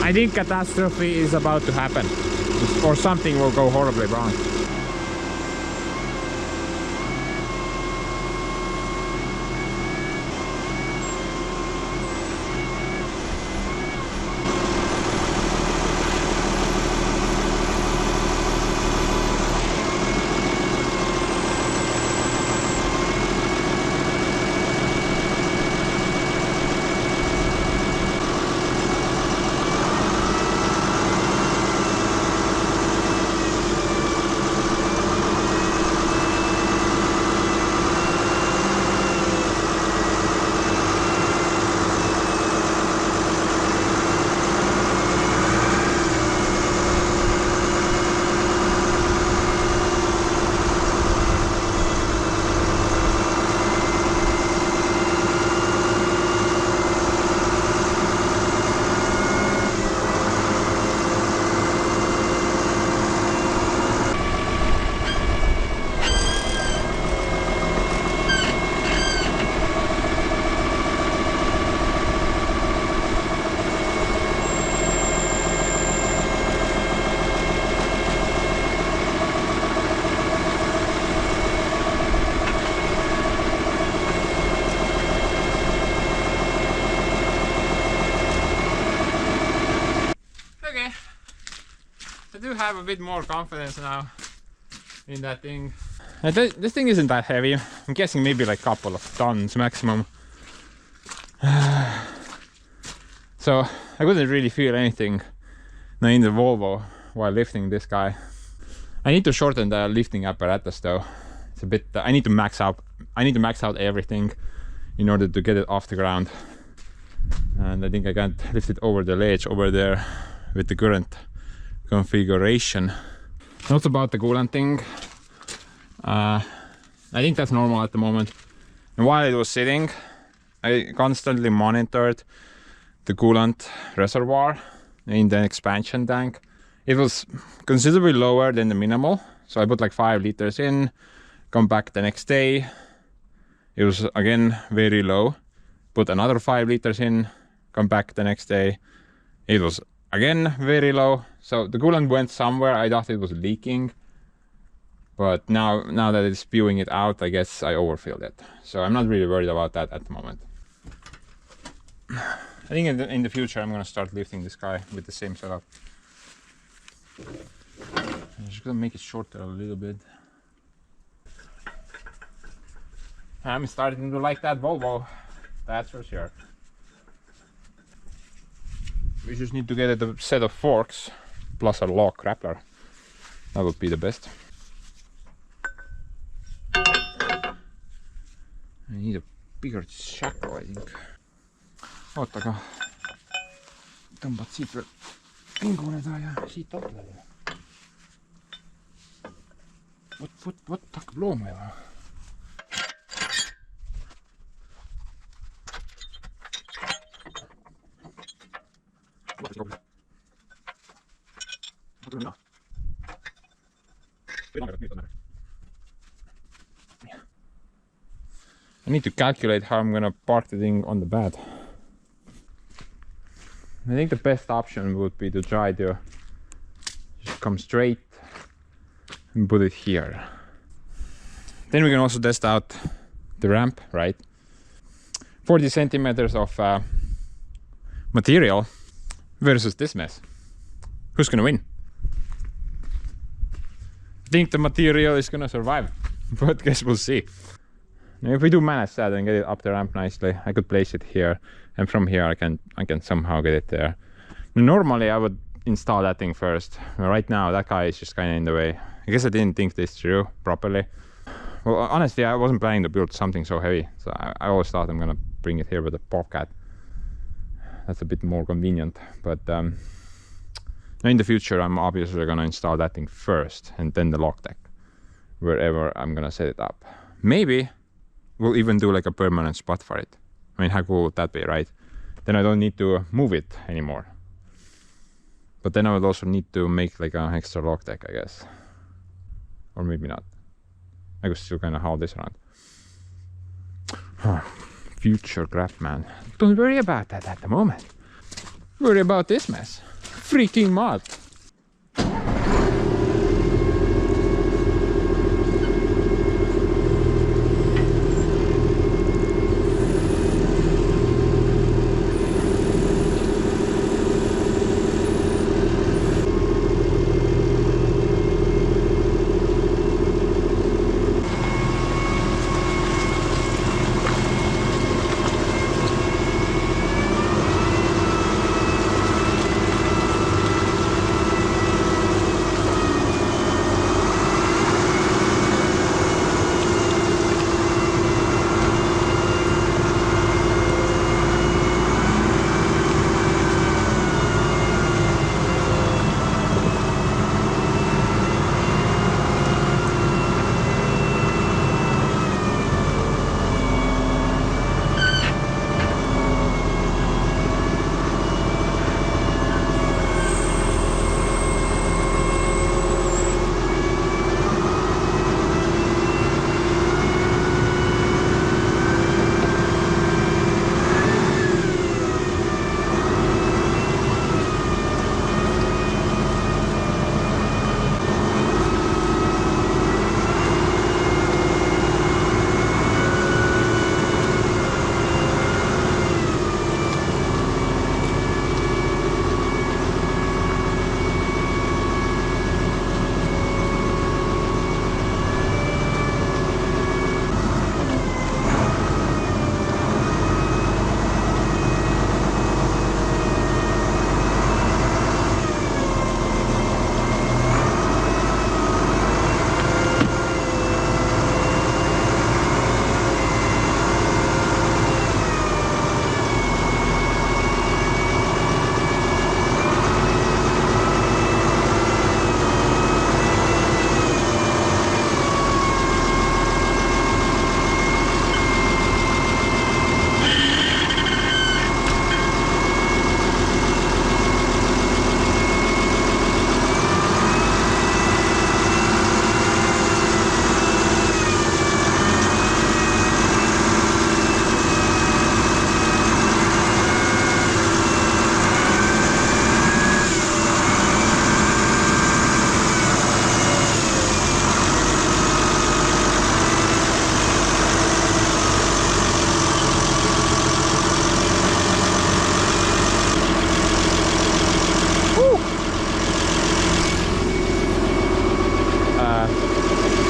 I think catastrophe is about to happen. or something will go horribly wrong. I do have a bit more confidence now in that thing. This thing isn't that heavy. I'm guessing maybe like a couple of tons maximum. So I couldn't really feel anything in the Volvo while lifting this guy. I need to shorten the lifting apparatus though. It's a bit. I need to max out. I need to max out everything in order to get it off the ground. And I think I can't lift it over the ledge over there with the current configuration. Not about the coolant thing. I think that's normal at the moment. And while it was sitting, I constantly monitored the coolant reservoir in the expansion tank. It was considerably lower than the minimal, so I put like 5 liters in, come back the next day. It was again very low. Put another 5 liters in, come back the next day. It was again very low. So the coolant went somewhere. I thought it was leaking, but now that it's spewing it out, I guess I overfilled it. So I'm not really worried about that at the moment. I think in the future I'm gonna start lifting this guy with the same setup. I'm just gonna make it shorter a little bit. I'm starting to like that Volvo, that's for sure. We just need to get a set of forks plus a log grappler. That would be the best. I need a bigger shackle, I think. Ootaga. Tõmbad siit veel pinguneda ja siit alla. Vot hakkab looma juba. I need to calculate how I'm gonna park the thing on the bed. I think the best option would be to try to just come straight and put it here. Then we can also test out the ramp, right? 40 centimeters of material versus this mess. Who's gonna win? I think the material is gonna survive, but guess we'll see. Now, if we do manage that and get it up the ramp nicely, I could place it here, and from here I can somehow get it there. Normally I would install that thing first. Right now that guy is just kind of in the way. I guess I didn't think this through properly. Well, honestly, I wasn't planning to build something so heavy, so I always thought I'm gonna bring it here with a bobcat. That's a bit more convenient, but in the future I'm obviously gonna install that thing first and then the log deck wherever I'm gonna set it up. Maybe we'll even do like a permanent spot for it. I mean, how cool would that be, right? Then I don't need to move it anymore. But then I would also need to make like an extra log deck, I guess. Or maybe not. I could still kind of haul this around. Future craft, man. Don't worry about that at the moment. Worry about this mess. Freaking mud.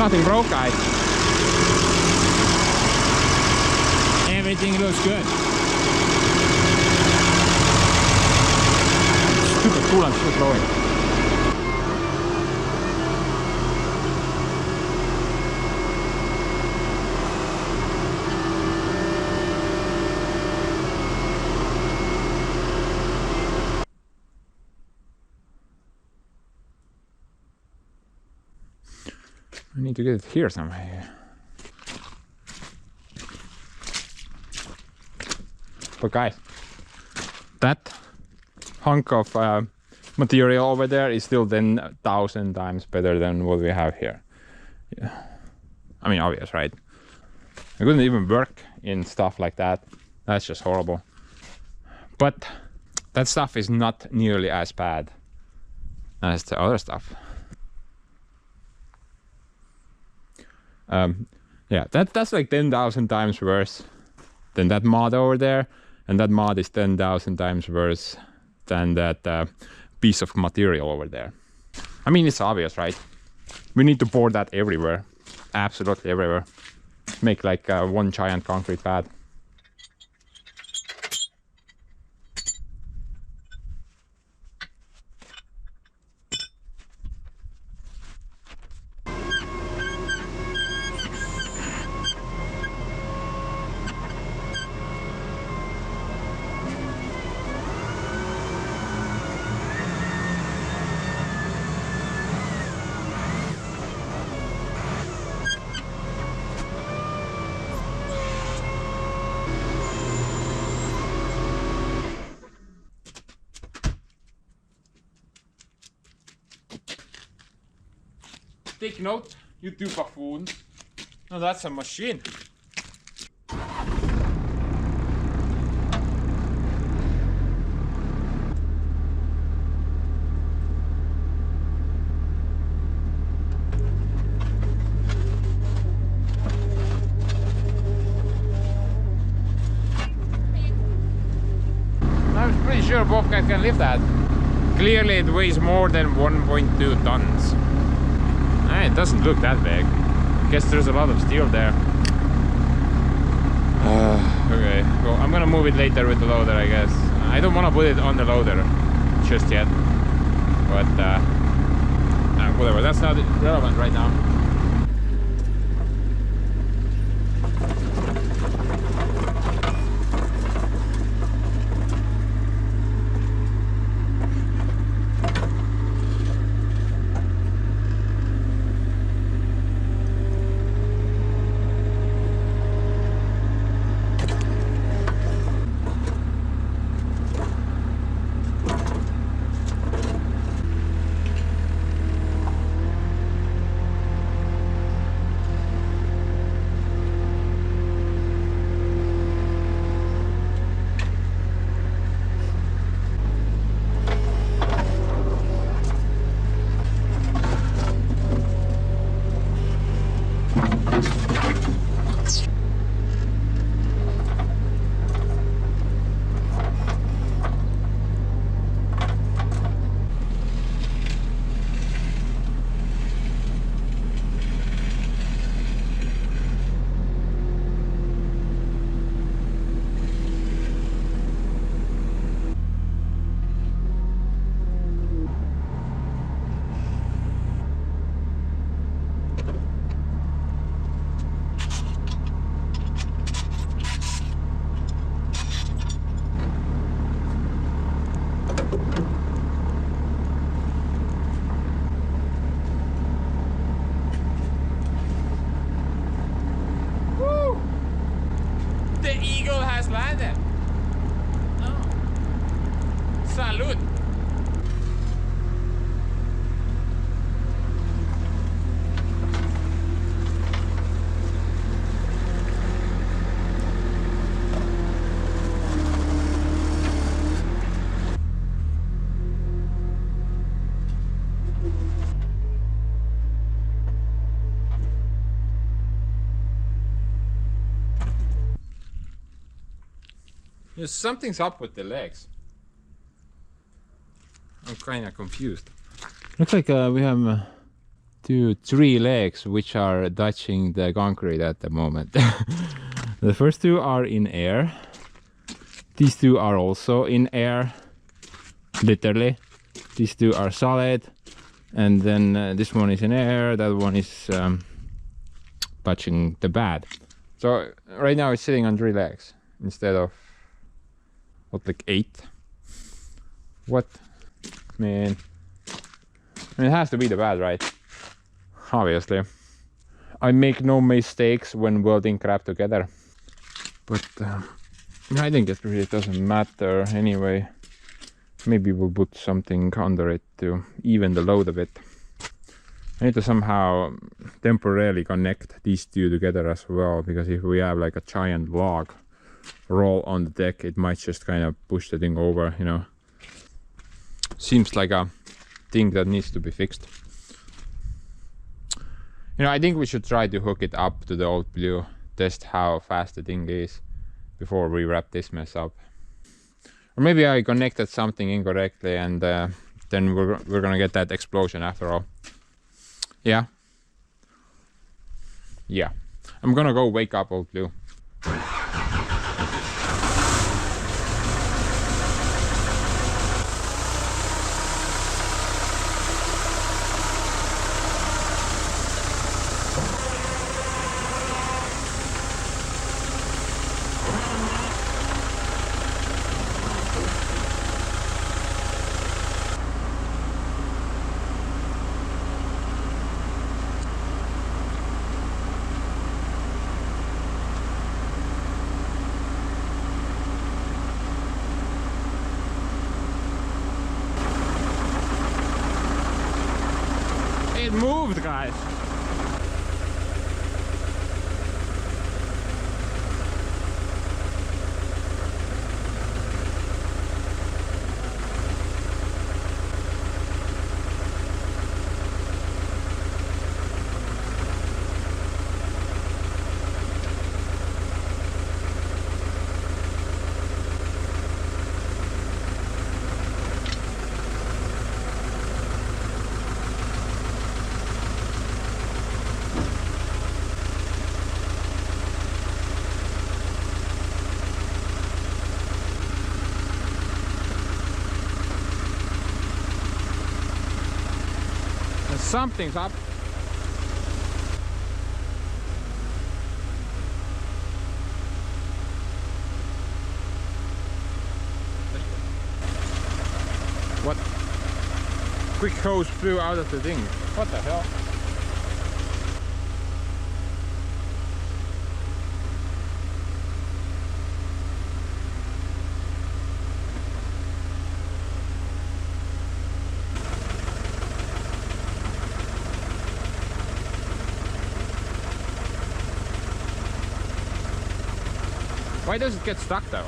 nothing broke, guys. Everything looks good. Stupid coolant still flowing. I need to get it here somewhere. But guys, that hunk of material over there is still 10,000 times better than what we have here. Yeah. I mean, obvious, right? I couldn't even work in stuff like that. That's just horrible. But that stuff is not nearly as bad as the other stuff. Yeah, that's like 10,000 times worse than that mod over there, and that mod is 10,000 times worse than that piece of material over there. I mean, it's obvious, right? We need to pour that everywhere, absolutely everywhere. Make like one giant concrete pad. Take note, you two buffoons. No, that's a machine. I'm pretty sure Bobcat can lift that. Clearly it weighs more than 1.2 tons. It doesn't look that big. Guess there's a lot of steel there. Okay, well, I'm gonna move it later with the loader, I guess. I don't want to put it on the loader just yet. But whatever, that's not relevant right now. Has landed. Oh. Salud. Yeah, something's up with the legs. I'm kind of confused. Looks like we have three legs which are touching the concrete at the moment. The first two are in air. These two are also in air, literally. These two are solid, and then this one is in air, that one is touching the bed. So right now it's sitting on 3 legs instead of what, like 8? What? Man, I mean, it has to be the bed, right? Obviously. I make no mistakes when welding crap together, but I think it really doesn't matter anyway. Maybe we'll put something under it to even the load a bit. I need to somehow temporarily connect these two together as well, because if we have like a giant log roll on the deck, it might just kind of push the thing over, you know. Seems like a thing that needs to be fixed. You know, I think we should try to hook it up to the old blue, test how fast the thing is before we wrap this mess up. Or maybe I connected something incorrectly, and then we're gonna get that explosion after all. Yeah. Yeah. I'm gonna go wake up old blue. It moved, guys. Something's up. What? Quick hose flew out of the thing. What the hell? Why does it get stuck though?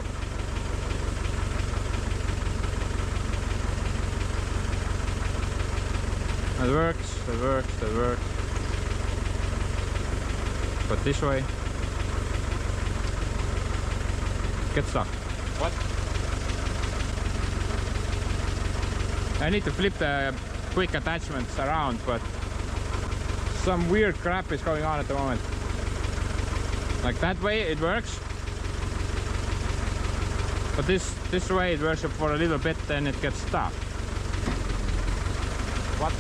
That works, that works, that works. But this way. Get stuck. What? I need to flip the quick attachments around, but some weird crap is going on at the moment. Like that way it works. But this way it works for a little bit, then it gets stuck. What?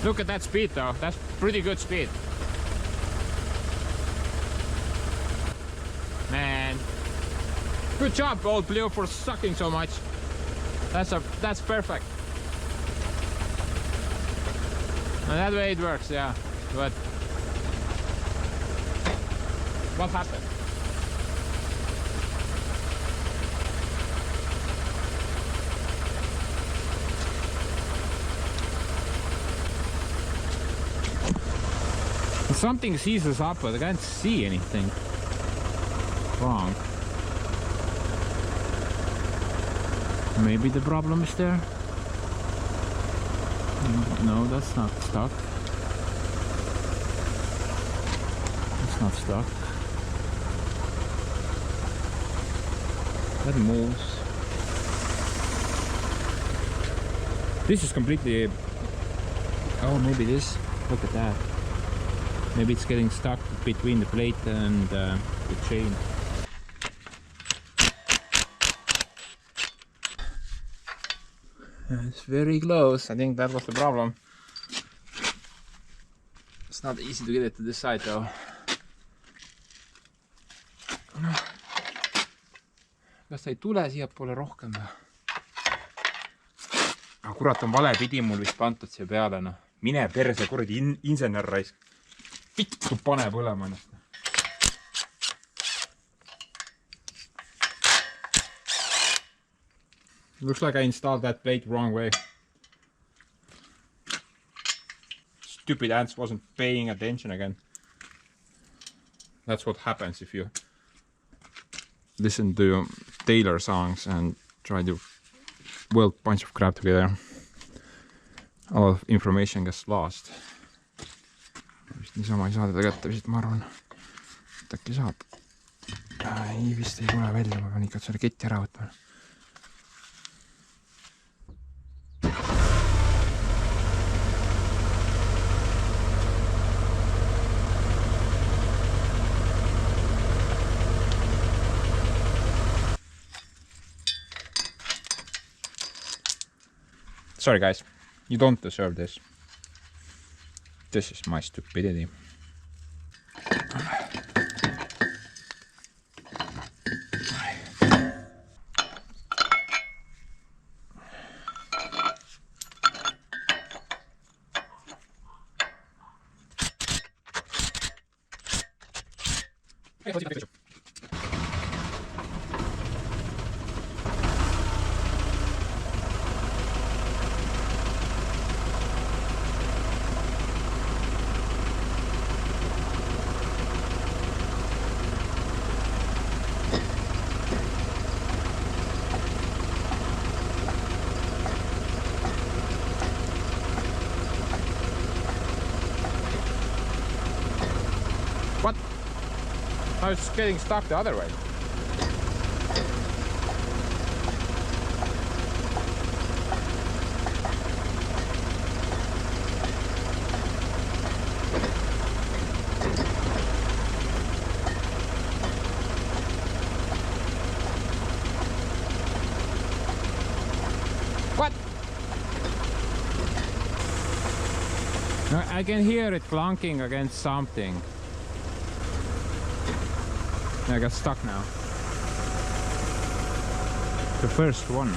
Look at that speed though, that's pretty good speed. Man, good job old blue for sucking so much. That's perfect. And that way it works, yeah. But what happened? Something seizes up, but I can't see anything wrong. Maybe the problem is there. No, that's not stuck. It's not stuck. That moves. This is completely... Oh, maybe this. Look at that. Maybe it's getting stuck between the plate and the chain. It's very close. I think that was the problem. It's not easy to get it to this side though. Kas ta ei tule siiapoole rohkem või? Aga kurat, on vale pidi mul vist pandud siia peale, noh. Mine perse, kuradi insener raisk. Vittu pane põlema ennast. Looks like I installed that plate wrong way. Stupid ants wasn't paying attention again. That's what happens if you listen to Taylor songs and try to weld a bunch of crap together. A lot of information gets lost. Vist niisama ei saa teda kätte vist, ma arvan. Et äkki saab. Ei, vist ei tule välja, ma pean ikka selle ketti ära võtma. Sorry guys, you don't deserve this. This is my stupidity. What? I was getting stuck the other way. What? I can hear it clunking against something. I got stuck now. The first one.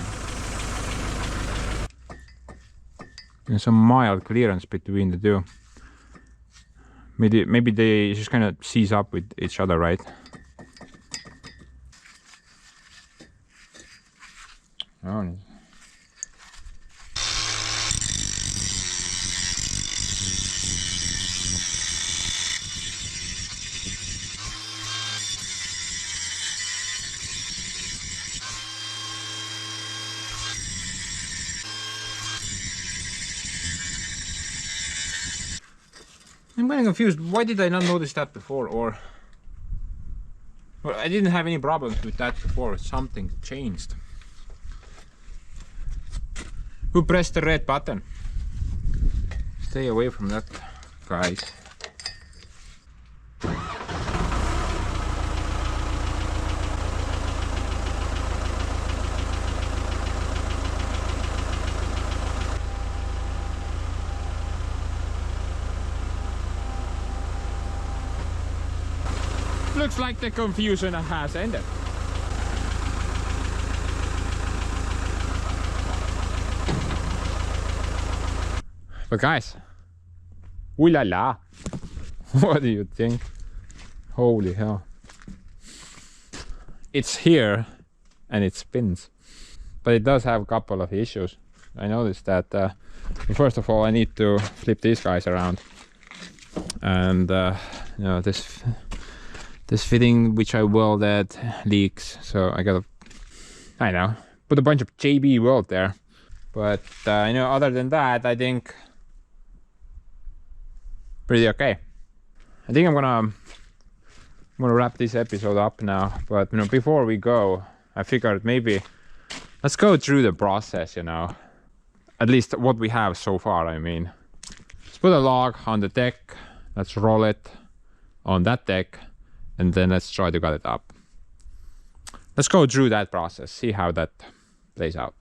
There's some mild clearance between the two. Maybe they just kind of seize up with each other, right? Oh. I'm getting confused. Why did I not notice that before? Or well, I didn't have any problems with that before. Something changed. Who pressed the red button? Stay away from that, guys. Looks like the confusion has ended. But guys, ooh la la, what do you think? Holy hell. It's here and it spins, but it does have a couple of issues. I noticed that first of all I need to flip these guys around, and you know, this fitting which I welded leaks, so I gotta, I know, put a bunch of JB weld there. But you know, other than that, I think pretty okay. I think I'm gonna wrap this episode up now, but you know, before we go, I figured maybe let's go through the process, you know, at least what we have so far. I mean, let's put a log on the deck, let's roll it on that deck, and then let's try to cut it up. Let's go through that process, see how that plays out.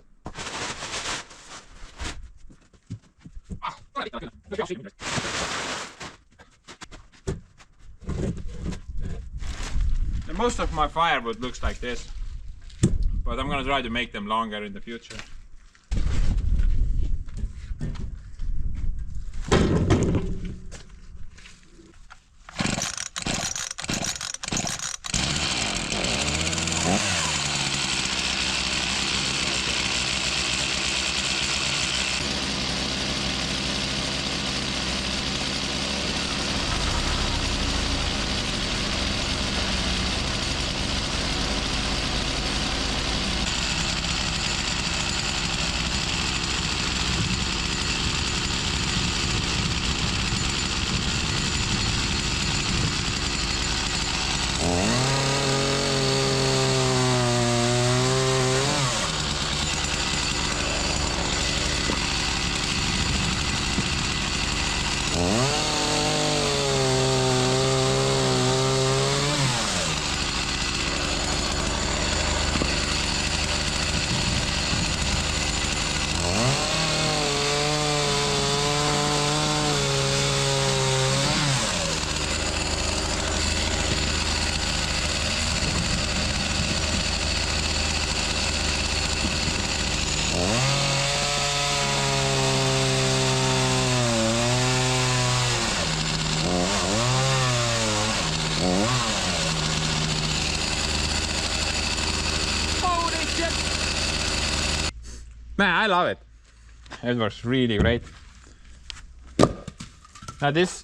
And most of my firewood looks like this, but I'm gonna try to make them longer in the future. Man, I love it. It was really great. Now this,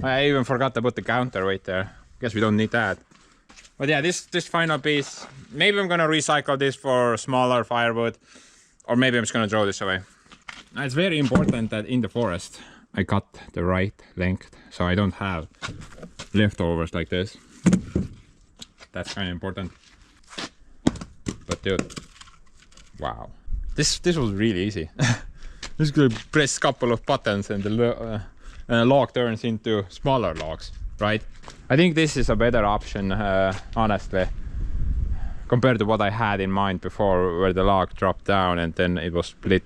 I even forgot to put the counterweight there. Guess we don't need that. But yeah, this final piece, maybe I'm gonna recycle this for smaller firewood, or maybe I'm just gonna throw this away. Now, it's very important that in the forest I cut the right length, so I don't have leftovers like this. That's kind of important. But dude, wow, this was really easy. Just gonna press a couple of buttons and the log turns into smaller logs, right? I think this is a better option, honestly, compared to what I had in mind before, where the log dropped down and then it was split.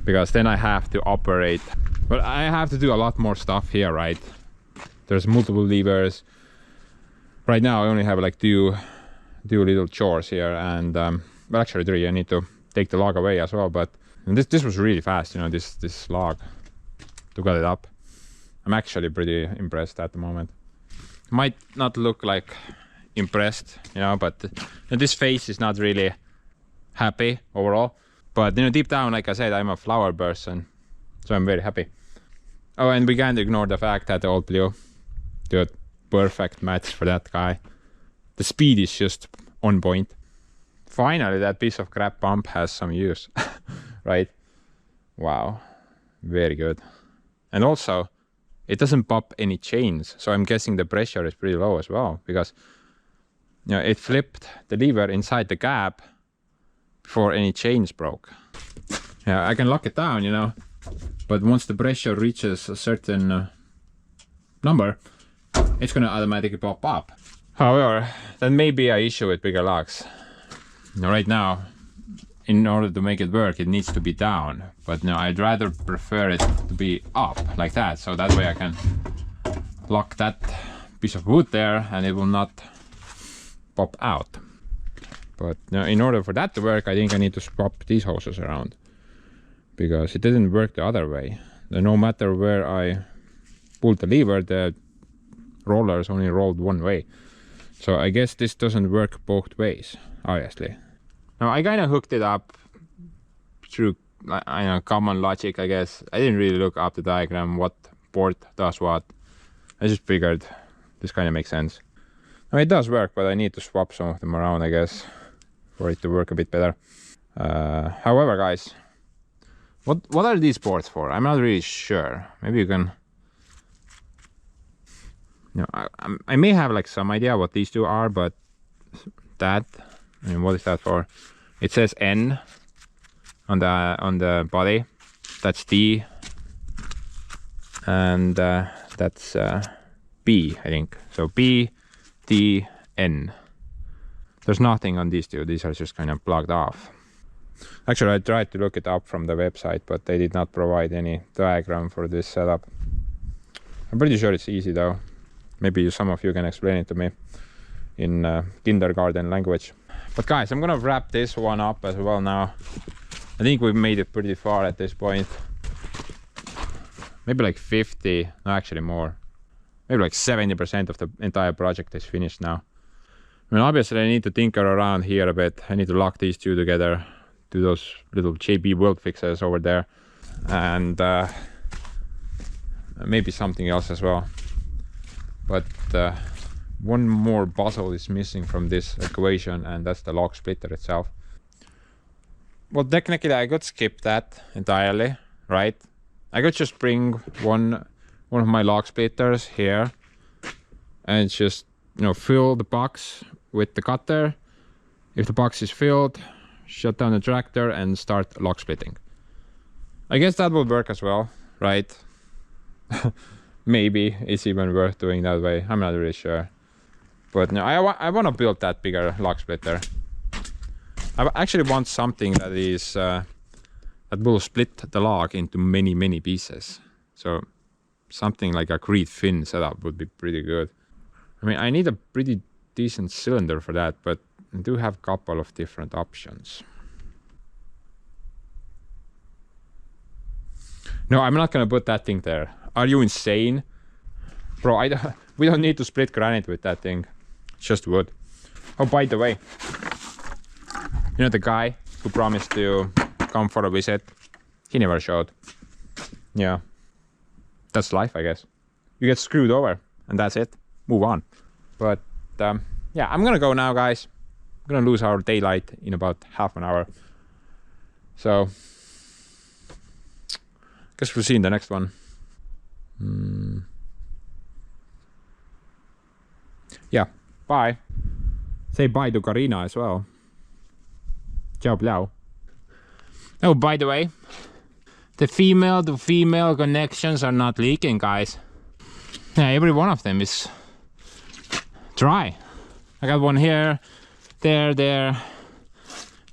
Because then I have to operate, but I have to do a lot more stuff here, right? There's multiple levers. Right now I only have like two little chores here, and well, actually three. I need to take the log away as well, but this was really fast, you know, this log to cut it up. I'm actually pretty impressed at the moment. Might not look like impressed, you know, but this face is not really happy overall. But you know, deep down, like I said, I'm a flower person, so I'm very happy. Oh, and we can't ignore the fact that the old blue, dude, perfect match for that guy. The speed is just on point. Finally, that piece of crap pump has some use, right? Wow, very good. And also, it doesn't pop any chains, so I'm guessing the pressure is pretty low as well, because you know, it flipped the lever inside the gap before any chains broke. Yeah, I can lock it down, you know, but once the pressure reaches a certain number, it's gonna automatically pop up. However, that may be an issue with bigger logs. Right now, in order to make it work, it needs to be down. But no, I'd rather prefer it to be up like that, so that way I can lock that piece of wood there and it will not pop out. But now, in order for that to work, I think I need to swap these hoses around, because it didn't work the other way. No matter where I pulled the lever, the rollers only rolled one way. So I guess this doesn't work both ways, obviously. Now I kind of hooked it up through common logic, I guess. I didn't really look up the diagram, what port does what. I just figured this kind of makes sense. Now it does work, but I need to swap some of them around, I guess, for it to work a bit better. However, guys, What are these boards for? I'm not really sure. Maybe you can. No, I may have like some idea what these two are, but that. I mean, what is that for? It says N on the body. That's D, and that's B, I think. So B, D, N. There's nothing on these two. These are just kind of plugged off. Actually, I tried to look it up from the website, but they did not provide any diagram for this setup. I'm pretty sure it's easy though. Maybe some of you can explain it to me in kindergarten language. But guys, I'm gonna wrap this one up as well now. I think we've made it pretty far at this point. Maybe like 50, no, actually more. Maybe like 70% of the entire project is finished now. I mean, obviously I need to tinker around here a bit. I need to lock these two together, do those little JB weld fixes over there, and maybe something else as well. But one more puzzle is missing from this equation, and that's the log splitter itself. Well, technically I could skip that entirely, right? I could just bring one of my log splitters here and just, you know, fill the box with the cutter. If the box is filled, shut down the tractor and start log splitting. I guess that will work as well, right? Maybe it's even worth doing that way. I'm not really sure. But no, I want to build that bigger log splitter. I actually want something that is that will split the log into many pieces. So something like a Crete fin setup would be pretty good. I mean, I need a pretty decent cylinder for that, but I do have a couple of different options. No, I'm not gonna put that thing there. Are you insane? Bro, we don't need to split granite with that thing. It's just wood. Oh, by the way, you know the guy who promised to come for a visit? He never showed. Yeah. That's life, I guess. You get screwed over, and that's it. Move on. But, yeah, I'm gonna go now, guys. I'm gonna lose our daylight in about half an hour. So, guess we'll see in the next one. Yeah, bye. Say bye to Karina as well. Ciao, Blau. Oh, by the way, the female to female connections are not leaking, guys. Yeah, every one of them is dry. I got one here, there.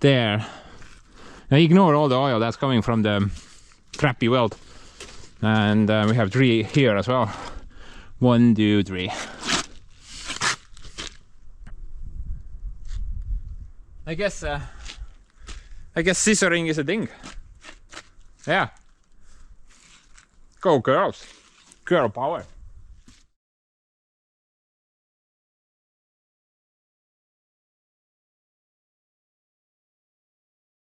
Now ignore all the oil that's coming from the crappy weld. And we have 3 here as well. 1, 2, 3. I guess scissoring is a thing. Yeah. Go girls. Girl power.